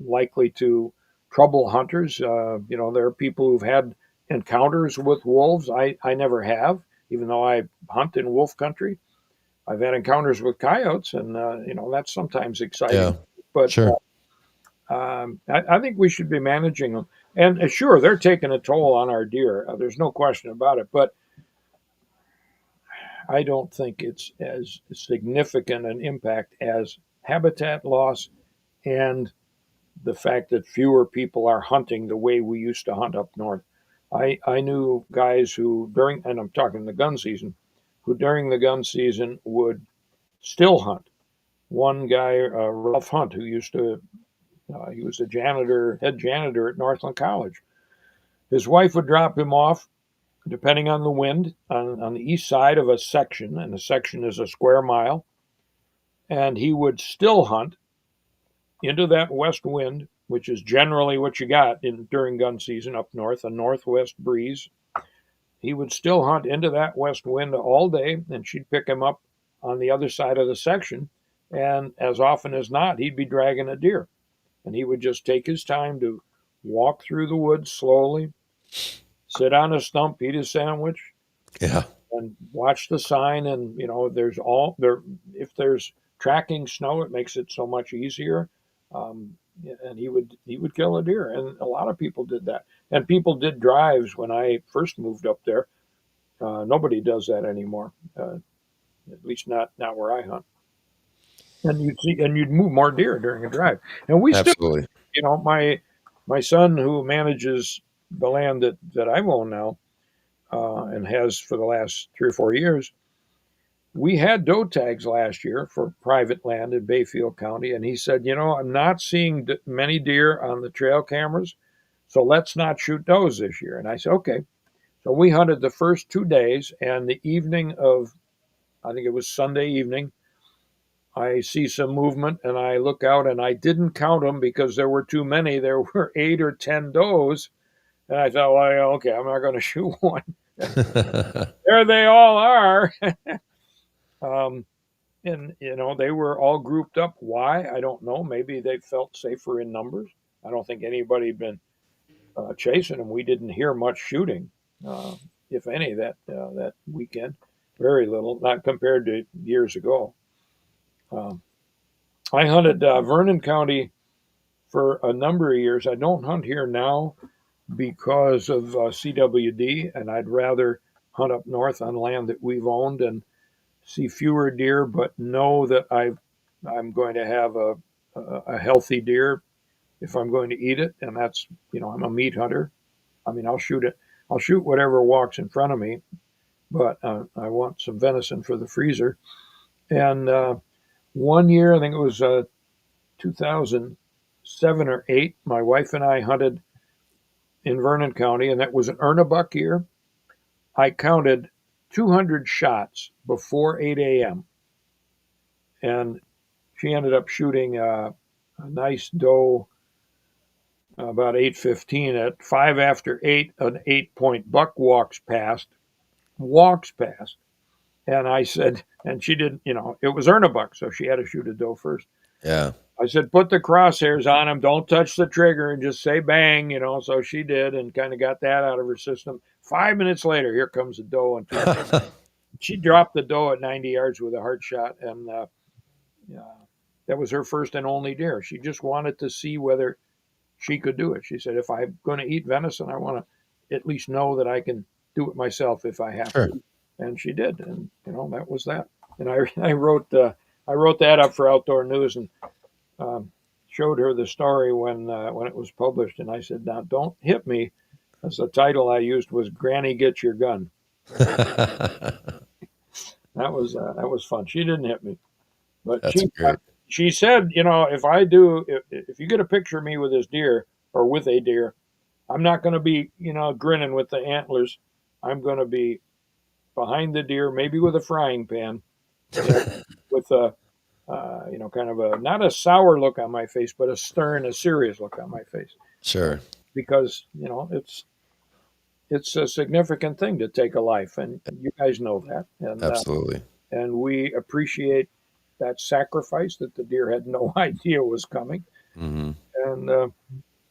likely to trouble hunters. There are people who've had encounters with wolves. I never have, even though I hunt in wolf country, I've had encounters with coyotes, and that's sometimes exciting. Yeah, But sure. I think we should be managing them. And sure, they're taking a toll on our deer. There's no question about it. But I don't think it's as significant an impact as habitat loss and the fact that fewer people are hunting the way we used to hunt up north. I knew guys who and I'm talking the gun season, who during the gun season would still hunt. One guy, Ralph Hunt, who used to, he was a head janitor at Northland College. His wife would drop him off, depending on the wind, on the east side of a section, and a section is a square mile, and he would still hunt into that west wind, which is generally what you got during gun season up north, a northwest breeze. He would still hunt into that west wind all day, and she'd pick him up on the other side of the section. And as often as not, he'd be dragging a deer. And he would just take his time to walk through the woods slowly, sit on a stump, eat his sandwich, Yeah. and watch the sign. And if there's tracking snow, it makes it so much easier. And he would kill a deer, and a lot of people did that. And people did drives when I first moved up there. Nobody does that anymore, at least not where I hunt. And you'd move more deer during a drive. And we Absolutely. still, my son who manages the land that I own now, and has for the last 3 or 4 years. We had doe tags last year for private land in Bayfield County, and he said, I'm not seeing many deer on the trail cameras, so let's not shoot does this year. And I said, okay. So we hunted the first 2 days, and the evening of, I think it was Sunday evening, I see some movement, and I look out, and I didn't count them because there were too many. There were 8 or 10 does, and I thought, well, okay, I'm not going to shoot one. There they all are. And they were all grouped up. Why? I don't know. Maybe they felt safer in numbers. I don't think anybody had been chasing them. We didn't hear much shooting, if any, that weekend. Very little, not compared to years ago. I hunted Vernon County for a number of years. I don't hunt here now because of CWD, and I'd rather hunt up north on land that we've owned and see fewer deer, but know that I'm going to have a healthy deer if I'm going to eat it. And that's, I'm a meat hunter. I mean, I'll shoot it. I'll shoot whatever walks in front of me, but I want some venison for the freezer. And one year, I think it was 2007 or 8, my wife and I hunted in Vernon County, and that was an earn a buck year. I counted 200 shots before 8 a.m. And she ended up shooting a nice doe about 8:15. At 5 after 8, an 8-point buck walks past. And I said, and she didn't, it was earn a buck, so she had to shoot a doe first. Yeah. I said, put the crosshairs on him, don't touch the trigger, and just say bang, so she did, and kind of got that out of her system. 5 minutes later, here comes a doe, and she dropped the doe at 90 yards with a heart shot, and that was her first and only deer. She just wanted to see whether she could do it. She said, if I'm going to eat venison, I want to at least know that I can do it myself if I have to. And she did, and that was that. And I wrote that up for Outdoor News and showed her the story when it was published. And I said, now don't hit me, as the title I used was "Granny, Get Your Gun." That was fun. She didn't hit me, but she said, if you get a picture of me with this deer or with a deer, I'm not going to be grinning with the antlers. I'm going to be behind the deer, maybe with a frying pan, with a kind of a, not a sour look on my face, but a stern, a serious look on my face. Sure. Because it's a significant thing to take a life, and you guys know that. And absolutely. And we appreciate that sacrifice that the deer had no idea was coming. Mm-hmm. And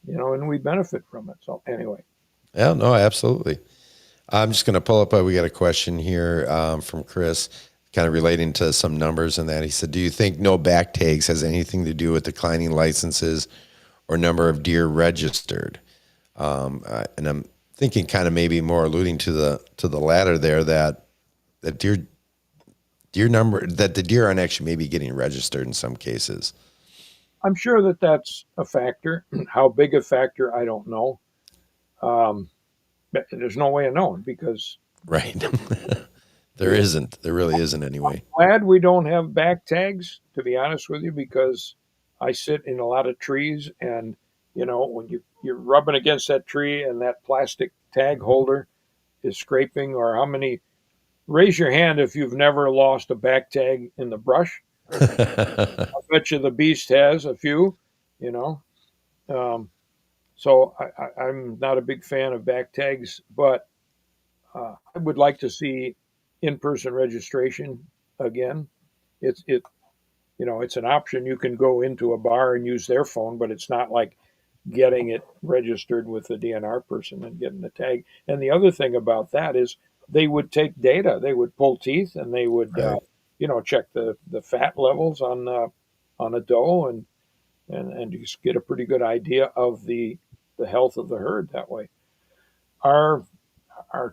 and we benefit from it. So anyway. Yeah, no, absolutely. I'm just going to pull up. We got a question here from Chris, kind of relating to some numbers and that. He said, "Do you think no back tags has anything to do with declining licenses or number of deer registered?" And I'm thinking, kind of maybe more alluding to the latter there, that deer number, that the deer aren't actually maybe getting registered in some cases. I'm sure that that's a factor. How big a factor, I don't know. But there's no way of knowing because Right. There isn't. There really isn't anyway. glad we don't have back tags, to be honest with you, because I sit in a lot of trees, and when you're rubbing against that tree and that plastic tag holder is scraping, or how many, raise your hand if you've never lost a back tag in the brush. I bet you the beast has a few, you know. So I'm not a big fan of back tags, but I would like to see in-person registration again. It's an option. You can go into a bar and use their phone, but it's not like getting it registered with the DNR person and getting the tag. And the other thing about that is they would take data. They would pull teeth, and they would Right. check the fat levels on a doe, and just get a pretty good idea of the health of the herd that way. Are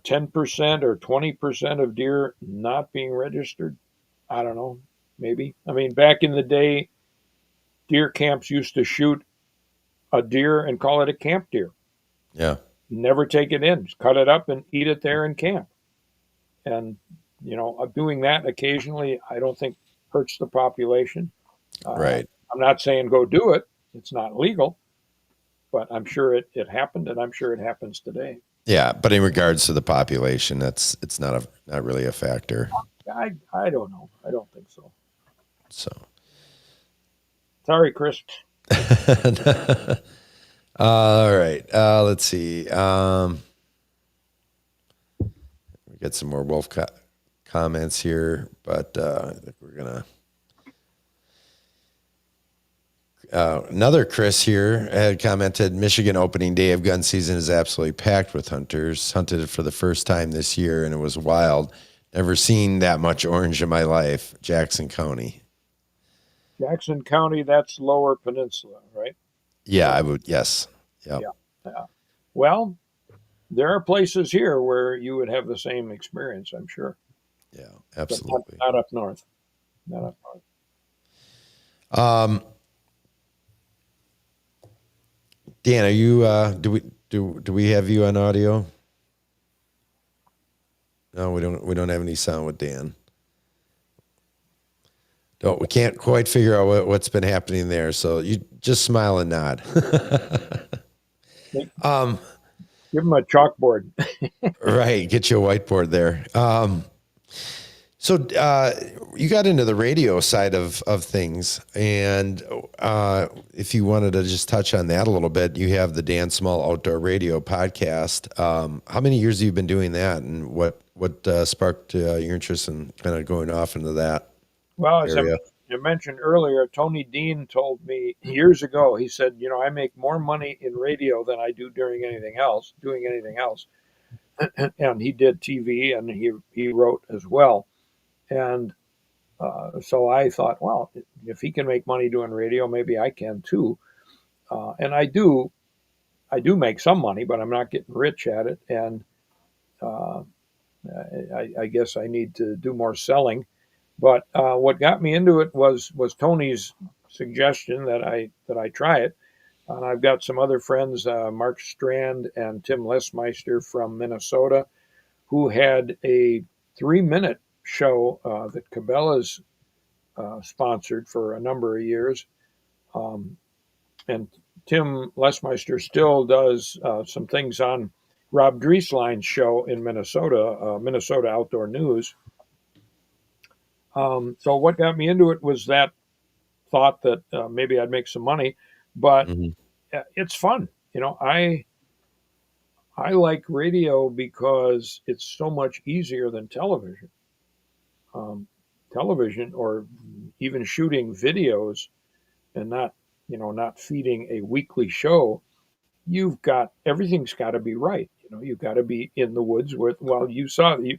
10% or 20% of deer not being registered? I don't know. Maybe. I mean, back in the day, deer camps used to shoot a deer and call it a camp deer. Yeah. Never take it in. Just cut it up and eat it there in camp. And doing that occasionally, I don't think hurts the population. Right. I'm not saying go do it. It's not legal, but I'm sure it happened, and I'm sure it happens today. Yeah, but in regards to the population, it's not really a factor. I don't know. I don't think so. So, Sorry, Chris. all right. Let's see. We get some more wolf comments here, but I think we're gonna. Another Chris here had commented, "Michigan opening day of gun season is absolutely packed with hunters. Hunted it for the first time this year, and it was wild. Never seen that much orange in my life." Jackson County. Jackson County, that's Lower Peninsula, right? Yeah, I would. Yes. Yep. Yeah. Well, there are places here where you would have the same experience, I'm sure. Yeah, But absolutely. not up north. Not up north. Dan, are you? Do we have you on audio? No, we don't. We don't have any sound with Dan. We can't quite figure out what's been happening there. So you just smile and nod. Give them a chalkboard. Right. Get you a whiteboard there. So you got into the radio side of things, and if you wanted to just touch on that a little bit, you have the Dan Small Outdoor Radio podcast. How many years have you been doing that, and what sparked your interest in kind of going off into that Well, as area? I mentioned earlier, Tony Dean told me years ago, he said, I make more money in radio than I do doing anything else. And he did TV, and he wrote as well. And so I thought, well, if he can make money doing radio, maybe I can too. And I do make some money, but I'm not getting rich at it. And I guess I need to do more selling. But what got me into it was Tony's suggestion that I try it. And I've got some other friends, Mark Strand and Tim Lesmeister from Minnesota, who had a 3-minute show that Cabela's sponsored for a number of years. And Tim Lesmeister still does some things on Rob Driesline's show in Minnesota, Minnesota Outdoor News. So what got me into it was that thought that maybe I'd make some money, but it's fun. I like radio because it's so much easier than television. Television, or even shooting videos and not feeding a weekly show, everything's got to be right. You've got to be in the woods with, well, you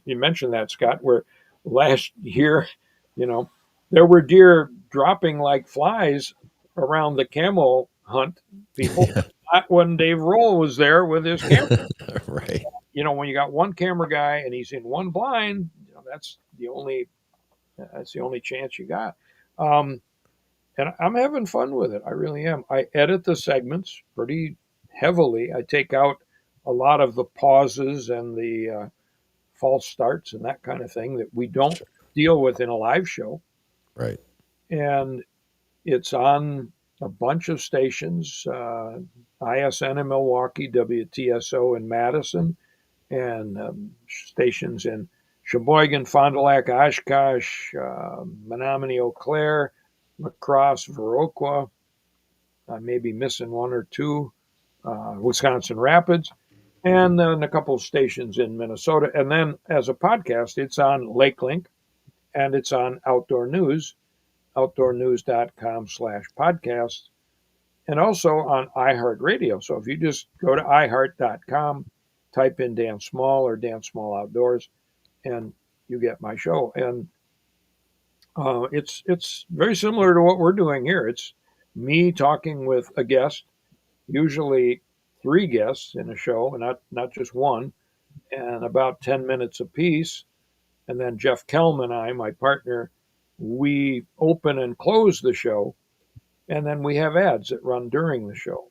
mentioned that, Scott, where last year, there were deer dropping like flies around the camel hunt people. Not when Dave Roll was there with his camera. Right. When you got one camera guy and he's in one blind, that's the only chance you got. And I'm having fun with it. I really am. I edit the segments pretty heavily. I take out a lot of the pauses and the false starts and that kind of thing that we don't deal with in a live show. Right. And it's on a bunch of stations, ISN in Milwaukee, WTSO in Madison, and stations in Sheboygan, Fond du Lac, Oshkosh, Menominee, Eau Claire, La Crosse, Viroqua. I may be missing one or two. Wisconsin Rapids, and then a couple of stations in Minnesota. And then as a podcast, it's on LakeLink, and it's on Outdoor News, outdoornews.com/podcast, and also on iHeartRadio. So if you just go to iHeart.com, type in Dan Small or Dan Small Outdoors, and you get my show. And it's very similar to what we're doing here. It's me talking with a guest, usually 3 guests in a show, and not just one, and about 10 minutes apiece. And then Jeff Kelm and I, my partner, we open and close the show, and then we have ads that run during the show.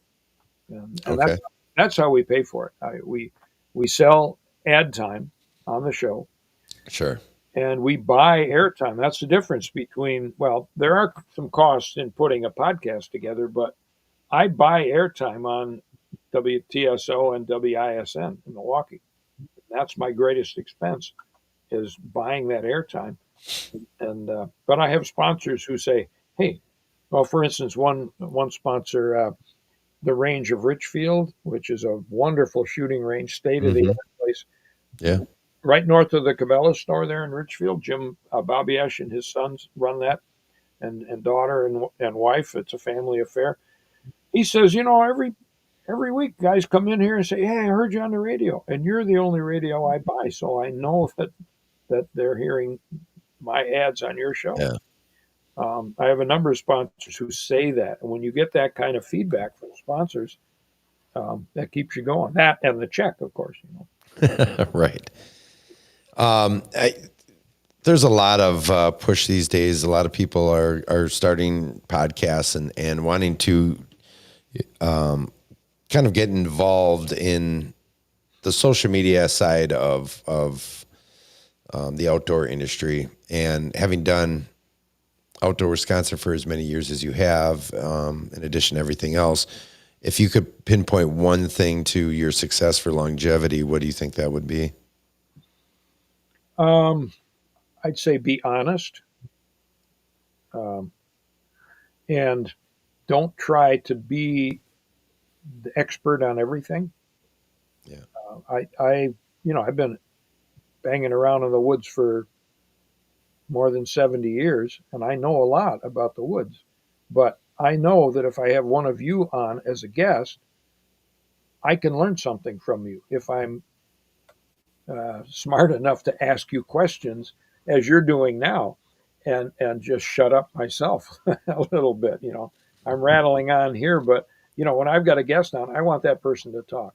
And Okay. that's how we pay for it. We sell ad time on the show, Sure. and we buy airtime. That's the difference between, well, there are some costs in putting a podcast together, but I buy airtime on WTSO and WISN in Milwaukee. That's my greatest expense, is buying that airtime. And but I have sponsors who say, hey, well, for instance, one sponsor, the Range of Richfield, which is a wonderful shooting range, state-of-the-art place. Yeah. Right north of the Cabela store there in Richfield. Jim Babiesh and his sons run that, and daughter and wife. It's a family affair. He says, every week guys come in here and say, hey, I heard you on the radio, and you're the only radio I buy, so I know that they're hearing my ads on your show. Yeah. I have a number of sponsors who say that, and when you get that kind of feedback from sponsors, that keeps you going. That and the check, of course. Right. There's a lot of push these days. A lot of people are starting podcasts and wanting to kind of get involved in the social media side of the outdoor industry. And having done Outdoor Wisconsin for as many years as you have, in addition to everything else, if you could pinpoint one thing to your success for longevity, what do you think that would be? I'd say be honest, and don't try to be the expert on everything. Yeah. I've been banging around in the woods for more than 70 years, and I know a lot about the woods. But I know that if I have one of you on as a guest, I can learn something from you if I'm smart enough to ask you questions as you're doing now, and just shut up myself a little bit. I'm rattling on here, but when I've got a guest on, I want that person to talk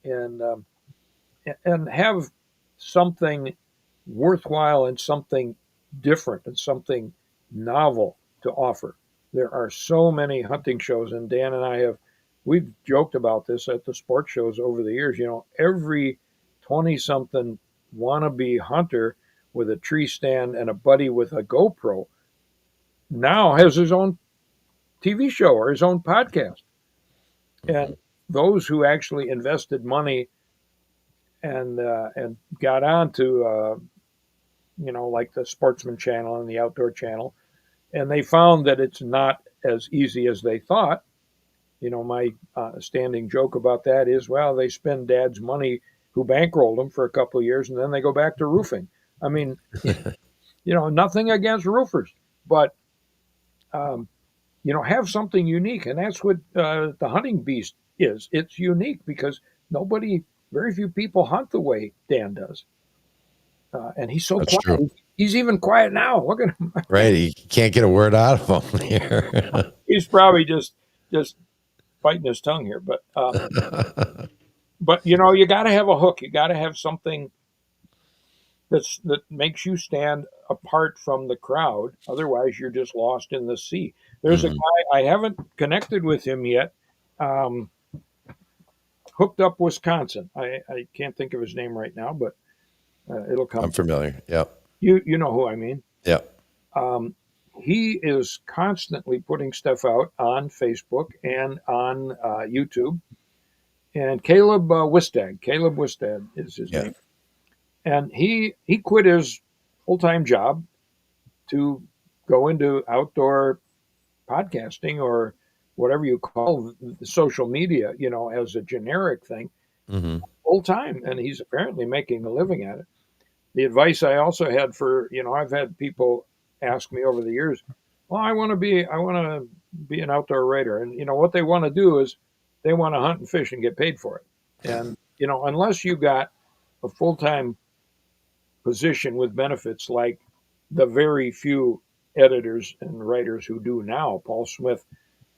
and have something worthwhile and something different and something novel to offer. There are so many hunting shows, and Dan and we've joked about this at the sports shows over the years. Every 20-something wannabe hunter with a tree stand and a buddy with a GoPro now has his own TV show or his own podcast. And those who actually invested money and got on to, like the Sportsman Channel and the Outdoor Channel, and they found that it's not as easy as they thought. My standing joke about that is, well, they spend Dad's money who bankrolled them for a couple of years, and then they go back to roofing. I mean, nothing against roofers, but have something unique, and that's what the hunting beast is. It's unique because nobody very few people hunt the way Dan does. And he's so That's true. quiet. He's even quiet now. Look at him. Right. You can't get a word out of him here. He's probably just biting his tongue here. But you know, you got to have a hook. You got to have something that makes you stand apart from the crowd. Otherwise, you're just lost in the sea. There's a guy I haven't connected with him yet. Hooked Up Wisconsin. I can't think of his name right now, but it'll come. I'm familiar. Yep. You know who I mean. Yep. He is constantly putting stuff out on Facebook and on YouTube. And Caleb Wistad is his name. And he quit his full-time job to go into outdoor podcasting or whatever you call the social media, you know, as a generic thing, full time. And he's apparently making a living at it. The advice I also had for, you know, I've had people ask me over the years, well, I want to be an outdoor writer. And, you know, what they want to do is they want to hunt and fish and get paid for it. And, you know, unless you got a full-time position with benefits like the very few editors and writers who do now, Paul Smith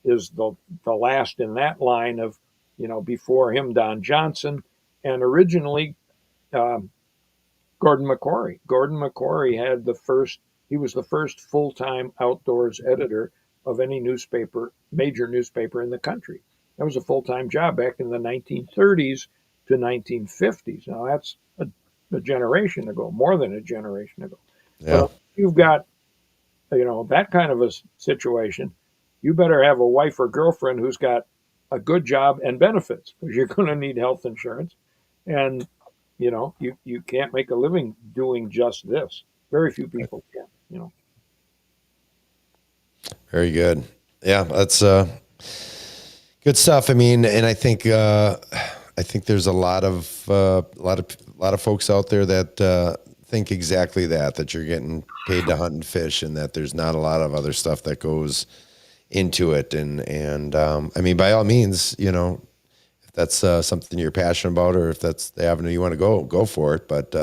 is the last in that line of, you know, before him, Don Johnson, and originally Gordon McQuarrie. Gordon McQuarrie he was the first full-time outdoors editor of any major newspaper in the country. That was a full-time job back in the 1930s to 1950s. Now that's a generation ago, more than a generation ago. Yeah. But you've got, you know, that kind of a situation. You better have a wife or girlfriend who's got a good job and benefits, because you're going to need health insurance. And, you know, you can't make a living doing just this. Very few people can, you know. Very good. Yeah, that's good stuff. I mean, and I think there's a lot of folks out there that think exactly that you're getting paid to hunt and fish, and that there's not a lot of other stuff that goes into it. And I mean, by all means, you know, if that's something you're passionate about, or if that's the avenue you want to go for it. But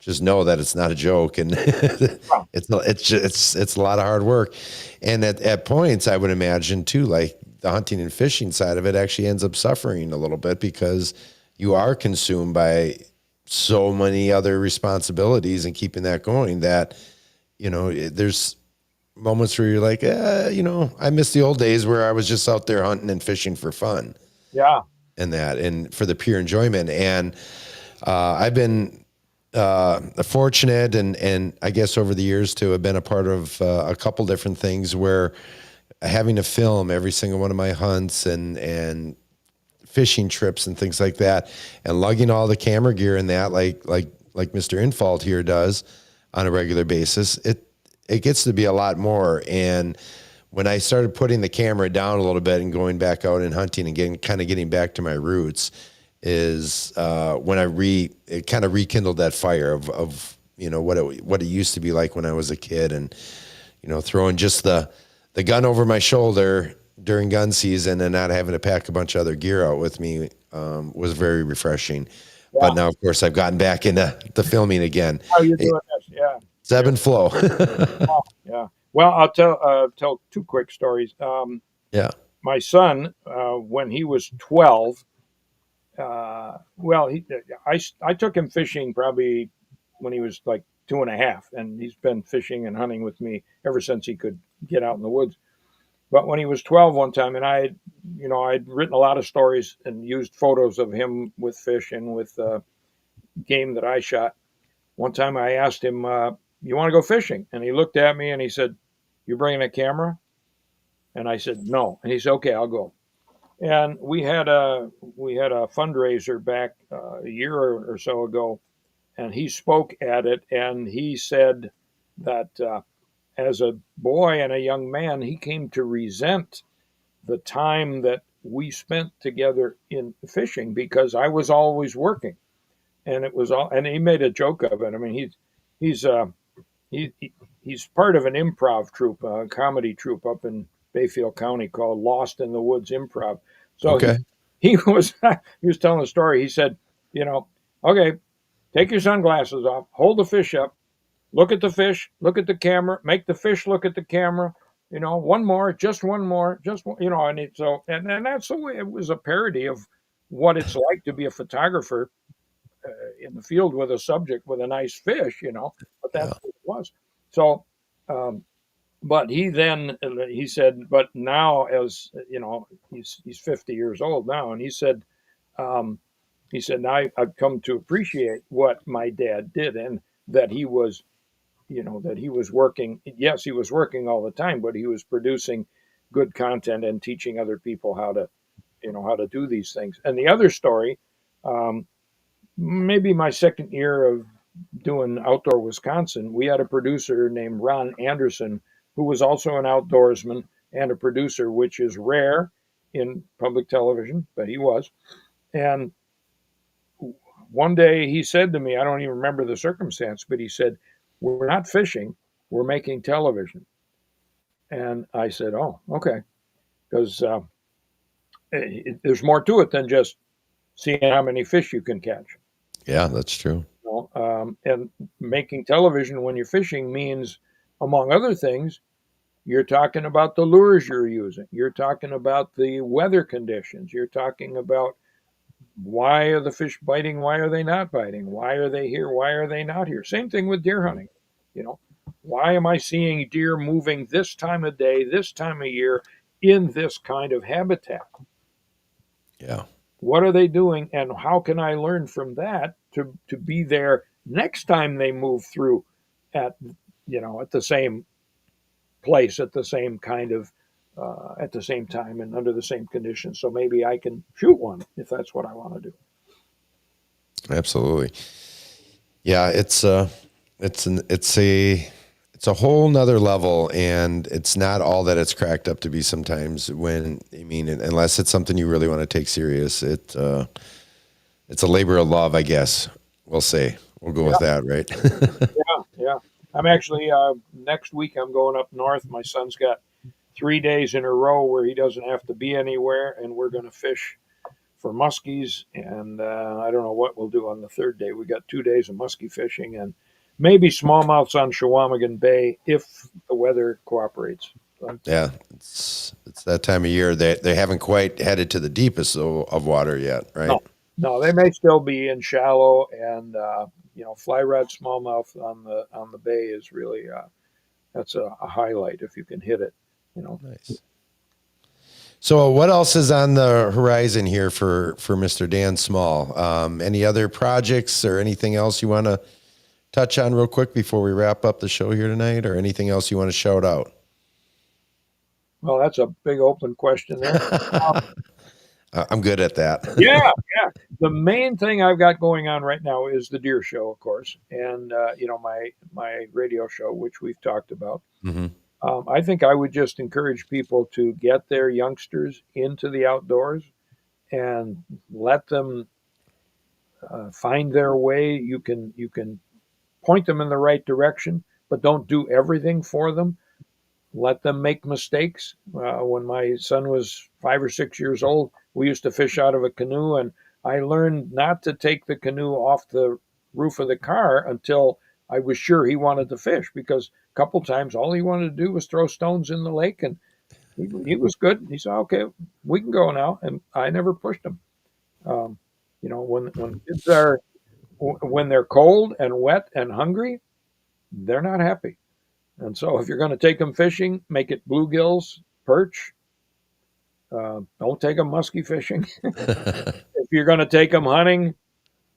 just know that it's not a joke, and it's a lot of hard work. And at points, I would imagine too, like the hunting and fishing side of it actually ends up suffering a little bit, because you are consumed by so many other responsibilities and keeping that going, that, you know, there's moments where you're like, you know, I miss the old days where I was just out there hunting and fishing for fun. Yeah. And for the pure enjoyment. And I've been fortunate and I guess over the years to have been a part of a couple different things where having to film every single one of my hunts and fishing trips and things like that, and lugging all the camera gear and that, like Mr. Infalt here does on a regular basis, it gets to be a lot more. And when I started putting the camera down a little bit and going back out and hunting and getting back to my roots, is when it kind of rekindled that fire of you know what it used to be like when I was a kid, and you know, throwing just the gun over my shoulder during gun season and not having to pack a bunch of other gear out with me was very refreshing. Yeah. But now, of course, I've gotten back into the filming again. How are you doing this? Yeah. It's ebb and flow. Yeah. Well, I'll tell two quick stories. Yeah. My son, when he was 12, I took him fishing probably when he was like 2.5, and he's been fishing and hunting with me ever since he could get out in the woods. But when he was 12 one time, and I'd written a lot of stories and used photos of him with fish and with game that I shot. One time I asked him, you want to go fishing? And he looked at me and he said, you bringing a camera? And I said, no. And he said, okay, I'll go. And we had a fundraiser back a year or so ago, and he spoke at it, and he said that as a boy and a young man, he came to resent the time that we spent together in fishing, because I was always working, and and he made a joke of it. I mean, he's part of an improv troupe, a comedy troupe up in Bayfield County called Lost in the Woods Improv. So okay. he was telling a story. He said, you know, okay, take your sunglasses off, hold the fish up, look at the fish, look at the camera, make the fish look at the camera. One more, just one more, just one, and and that's the way it was a parody of what it's like to be a photographer in the field with a subject with a nice fish. But that's Yeah. what it was. So, um, but he said, but now as he's 50 years old now, and um, he said now I've come to appreciate what my dad did, and that he was that he was working. Yes, he was working all the time, but he was producing good content and teaching other people how to do these things. And the other story, um, maybe my second year of doing outdoor Wisconsin, we had a producer named Ron Anderson who was also an outdoorsman and a producer, which is rare in public television, but he was. And one day he said to me, I don't even remember the circumstance, but he said, "We're not fishing, we're making television." And I said, "Oh, okay," because there's more to it than just seeing how many fish you can catch. Yeah, that's true. And making television when you're fishing means, among other things, you're talking about the lures you're using. You're talking about the weather conditions. You're talking about why are the fish biting? Why are they not biting? Why are they here? Why are they not here? Same thing with deer hunting. You know, why am I seeing deer moving this time of day, this time of year, in this kind of habitat? Yeah. What are they doing, and how can I learn from that to be there next time they move through at at the same place at the same kind of at the same time and under the same conditions, so maybe I can shoot one if that's what I want to do. Absolutely. Yeah, it's a whole nother level, and it's not all that it's cracked up to be sometimes. Unless it's something you really want to take serious, it's a labor of love, I guess. We'll go with that, right? Yeah. I'm actually next week I'm going up north. My son's got 3 days in a row where he doesn't have to be anywhere, and we're going to fish for muskies. And I don't know what we'll do on the third day. We got 2 days of muskie fishing and maybe smallmouths on Chequamegon Bay if the weather cooperates. Yeah, it's that time of year that they haven't quite headed to the deepest of water yet, right? No, they may still be in shallow, and fly rod smallmouth on the bay is really that's a highlight if you can hit it. Nice. So, what else is on the horizon here for Mr. Dan Small? Any other projects or anything else you want to touch on real quick before we wrap up the show here tonight, or anything else you want to shout out? Well, that's a big open question there. I'm good at that. Yeah. The main thing I've got going on right now is the deer show, of course, and my radio show, which we've talked about. Mm-hmm. I think I would just encourage people to get their youngsters into the outdoors and let them find their way. You can point them in the right direction, but don't do everything for them. Let them make mistakes. When my son was 5 or 6 years old, we used to fish out of a canoe, and I learned not to take the canoe off the roof of the car until I was sure he wanted to fish, because a couple times all he wanted to do was throw stones in the lake, and he was good. He said, "Okay, we can go now," and I never pushed him. When kids are when they're cold and wet and hungry, they're not happy. And so if you're going to take them fishing, make it bluegills, perch. Don't take them musky fishing. If you're going to take them hunting,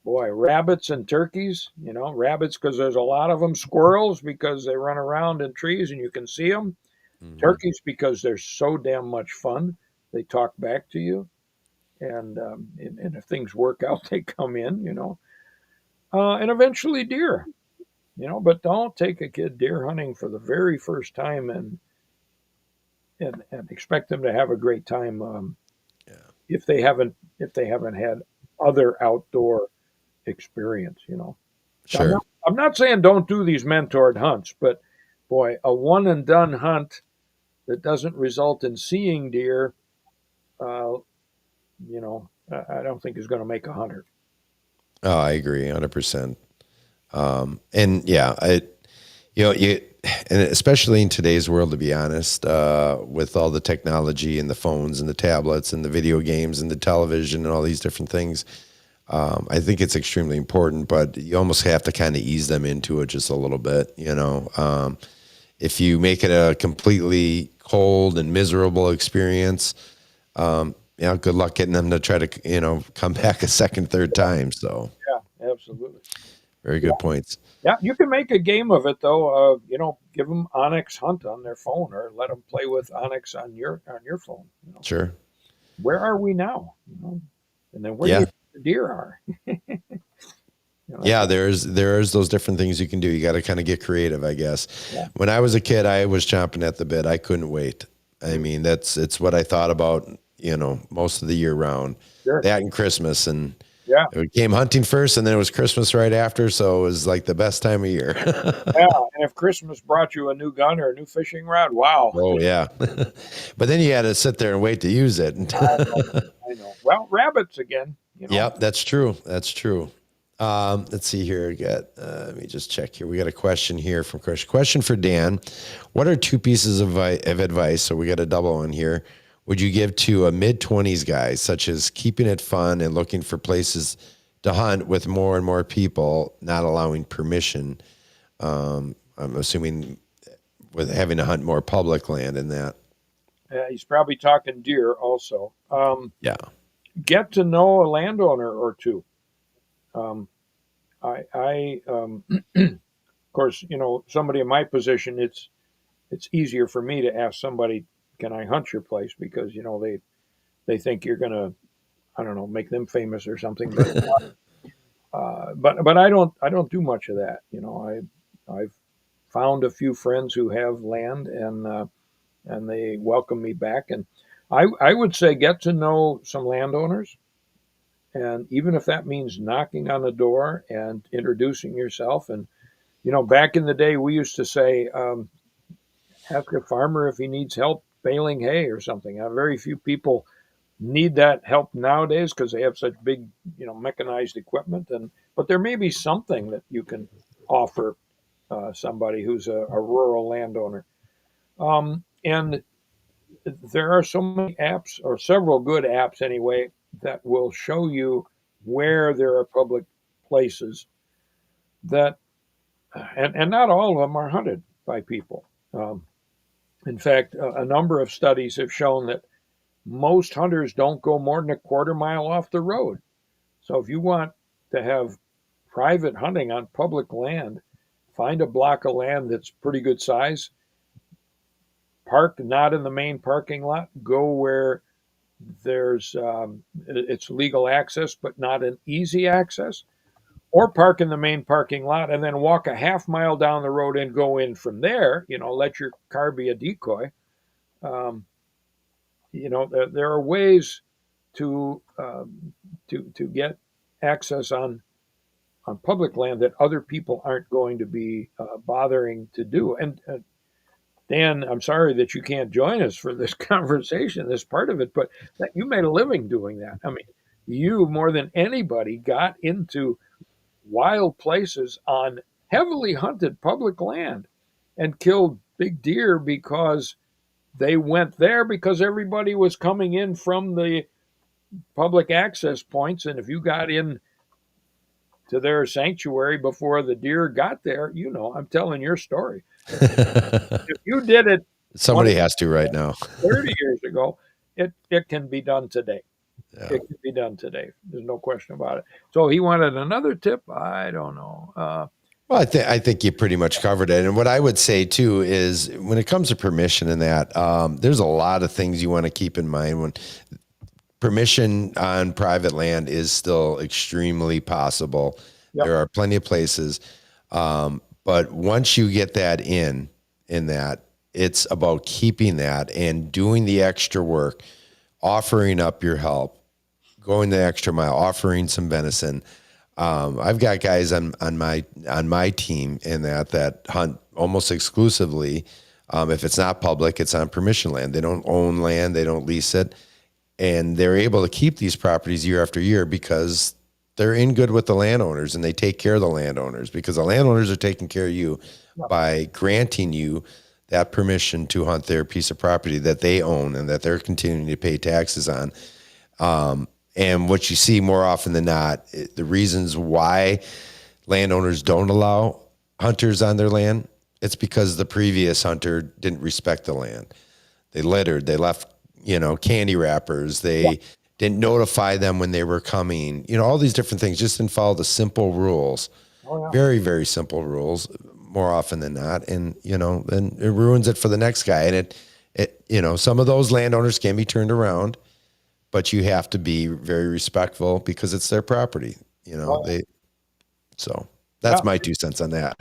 boy, rabbits and turkeys. Rabbits because there's a lot of them. Squirrels because they run around in trees and you can see them. Mm-hmm. Turkeys because they're so damn much fun. They talk back to you. And if things work out, they come in, and eventually deer. But don't take a kid deer hunting for the very first time and expect them to have a great time if they haven't had other outdoor experience. Sure. I'm not saying don't do these mentored hunts, but boy, a one and done hunt that doesn't result in seeing deer, I don't think is going to make a hunter. Oh, I agree 100%. And yeah, and especially in today's world, to be honest, with all the technology and the phones and the tablets and the video games and the television and all these different things, I think it's extremely important, but you almost have to kind of ease them into it just a little bit, if you make it a completely cold and miserable experience, good luck getting them to try to, come back a second, third time. So Yeah, absolutely. very good points. Yeah, you can make a game of it though. Give them Onyx Hunt on their phone, or let them play with Onyx on your phone. Sure. Where are we now? And then where do Yeah. you think the deer are? Yeah, there's those different things you can do. You got to kind of get creative, I guess. Yeah. When I was a kid, I was chomping at the bit. I couldn't wait. I mean, it's what I thought about, most of the year round. Sure. That and Christmas, and Yeah. it came hunting first, and then it was Christmas right after. So it was like the best time of year. Yeah, and if Christmas brought you a new gun or a new fishing rod, wow. Oh yeah, but then you had to sit there and wait to use it. I know. Well, rabbits again. Yep, that's true. That's true. Let's see here. Let me just check here. We got a question here from Chris. Question for Dan. What are two pieces of advice? So we got a double one here. Would you give to a mid-20s guy, such as keeping it fun and looking for places to hunt with more and more people, not allowing permission? I'm assuming with having to hunt more public land in that. He's probably talking deer also. Yeah. Get to know a landowner or two. Of course, somebody in my position, it's easier for me to ask somebody, can I hunt your place? Because, they think you're going to, I don't know, make them famous or something. But I don't do much of that. I've found a few friends who have land, and they welcome me back. And I would say get to know some landowners. And even if that means knocking on the door and introducing yourself. And, back in the day, we used to say, ask a farmer if he needs help baling hay or something. Very few people need that help nowadays because they have such big, mechanized equipment. But there may be something that you can offer somebody who's a rural landowner. And there are so many apps, or several good apps anyway, that will show you where there are public places that, and not all of them are hunted by people. In fact, a number of studies have shown that most hunters don't go more than a quarter mile off the road. So if you want to have private hunting on public land, find a block of land that's pretty good size, park not in the main parking lot, go where there's it's legal access but not an easy access, or park in the main parking lot and then walk a half mile down the road and go in from there. Let your car be a decoy. There are ways to get access on public land that other people aren't going to be bothering to do. And Dan, I'm sorry that you can't join us for this conversation, this part of it, but that you made a living doing that. I mean, you more than anybody got into wild places on heavily hunted public land and killed big deer because they went there because everybody was coming in from the public access points. And if you got in to their sanctuary before the deer got there, I'm telling your story. If you did it, somebody has to right now. 30 years ago, it can be done today. Yeah. It can be done today. There's no question about it. So he wanted another tip. I don't know. Well, I think you pretty much covered it. And what I would say too is when it comes to permission and that, there's a lot of things you want to keep in mind when permission on private land is still extremely possible. Yep. There are plenty of places. But once you get that in that, it's about keeping that and doing the extra work, offering up your help, going the extra mile, offering some venison. I've got guys on my team in that hunt almost exclusively. If it's not public, it's on permission land. They don't own land, they don't lease it, and they're able to keep these properties year after year because they're in good with the landowners and they take care of the landowners because the landowners are taking care of you by granting you that permission to hunt their piece of property that they own and that they're continuing to pay taxes on. And what you see more often than not, the reasons why landowners don't allow hunters on their land, it's because the previous hunter didn't respect the land. They littered, they left, candy wrappers. They didn't notify them when they were coming, all these different things, just didn't follow the simple rules. Very, very simple rules more often than not. And, then it ruins it for the next guy. And it some of those landowners can be turned around, but you have to be very respectful because it's their property, so that's my 2 cents on that.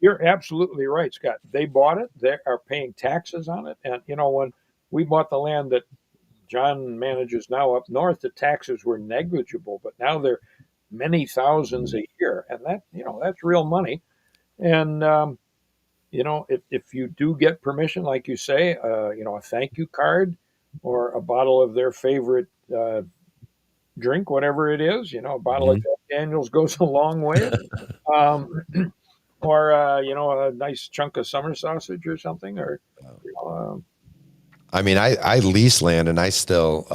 You're absolutely right, Scott. They bought it. They are paying taxes on it. And, when we bought the land that John manages now up north, the taxes were negligible, but now they're many thousands a year. And that, that's real money. And, if you do get permission, like you say, a thank you card or a bottle of their favorite drink, whatever it is, a bottle of Jack Daniels goes a long way. Or, a nice chunk of summer sausage or something, or, I mean, I lease land and I still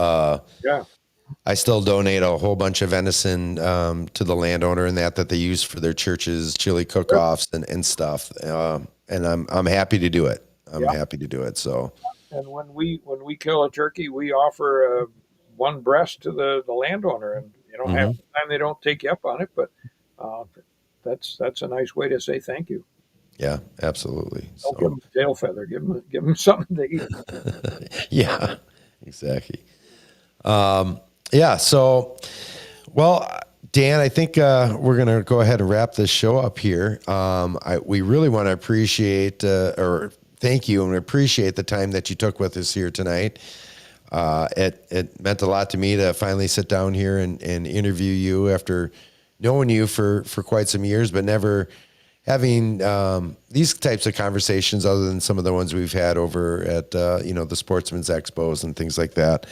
donate a whole bunch of venison to the landowner and that they use for their church's chili cook-offs and stuff. And I'm happy to do it. I'm happy to do it. So, and when we kill a turkey, we offer one breast to the landowner, and half the time they don't take you up on it, but that's a nice way to say thank you. Yeah, absolutely. Don't give them a tail feather. Give them something to eat. Yeah, exactly. So, well, Dan, I think we're going to go ahead and wrap this show up here. We really want to appreciate or thank you and appreciate the time that you took with us here tonight. It meant a lot to me to finally sit down here and interview you after knowing you for quite some years, but never having these types of conversations other than some of the ones we've had over at the Sportsman's Expos and things like that.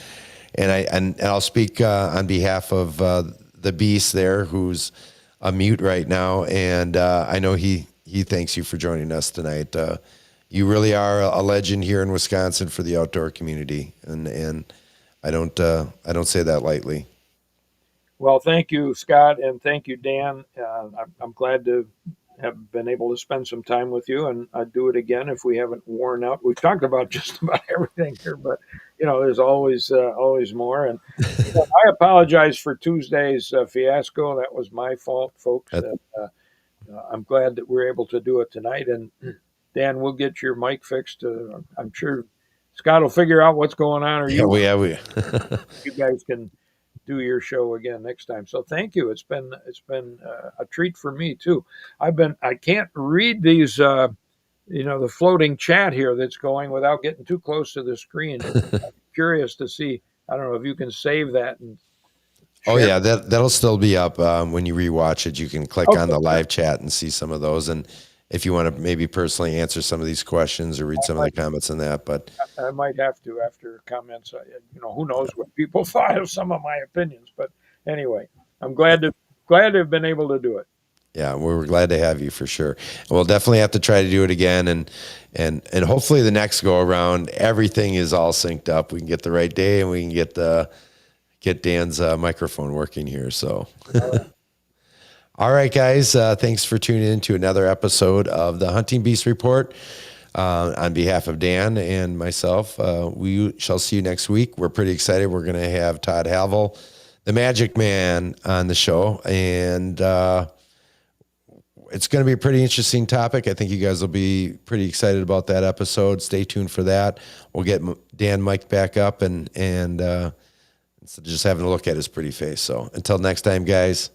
And I'll speak on behalf of the Beast there, who's a mute right now, and I know he thanks you for joining us tonight. You really are a legend here in Wisconsin for the outdoor community, and I don't say that lightly. Well, thank you, Scott, and thank you, Dan. I'm glad to have been able to spend some time with you, and I'd do it again if we haven't worn out. We've talked about just about everything here, but there's always more. And I apologize for Tuesday's fiasco. That was my fault, folks. I'm glad that we're able to do it tonight. And Dan, we'll get your mic fixed. I'm sure Scott will figure out what's going on, or we you guys can do your show again next time. So thank you. It's been a treat for me too. I can't read these the floating chat here that's going without getting too close to the screen. I'm curious to see. I don't know if you can save that and share. Oh yeah, that'll still be up when you rewatch it. You can click on the live chat and see some of those, and if you want to maybe personally answer some of these questions or read some of the comments on that. But I might have to after comments. Who knows what people thought of some of my opinions. But anyway, I'm glad to have been able to do it. Yeah, we're glad to have you for sure. We'll definitely have to try to do it again, and hopefully the next go around everything is all synced up. We can get the right day and we can get Dan's microphone working here. So. All right, guys, thanks for tuning in to another episode of the Hunting Beast Report. On behalf of Dan and myself, we shall see you next week. We're pretty excited. We're going to have Todd Havel, the Magic Man, on the show, and it's going to be a pretty interesting topic. I think you guys will be pretty excited about that episode. Stay tuned for that. We'll get Dan mic'd back up and instead of just having a look at his pretty face. So until next time, guys.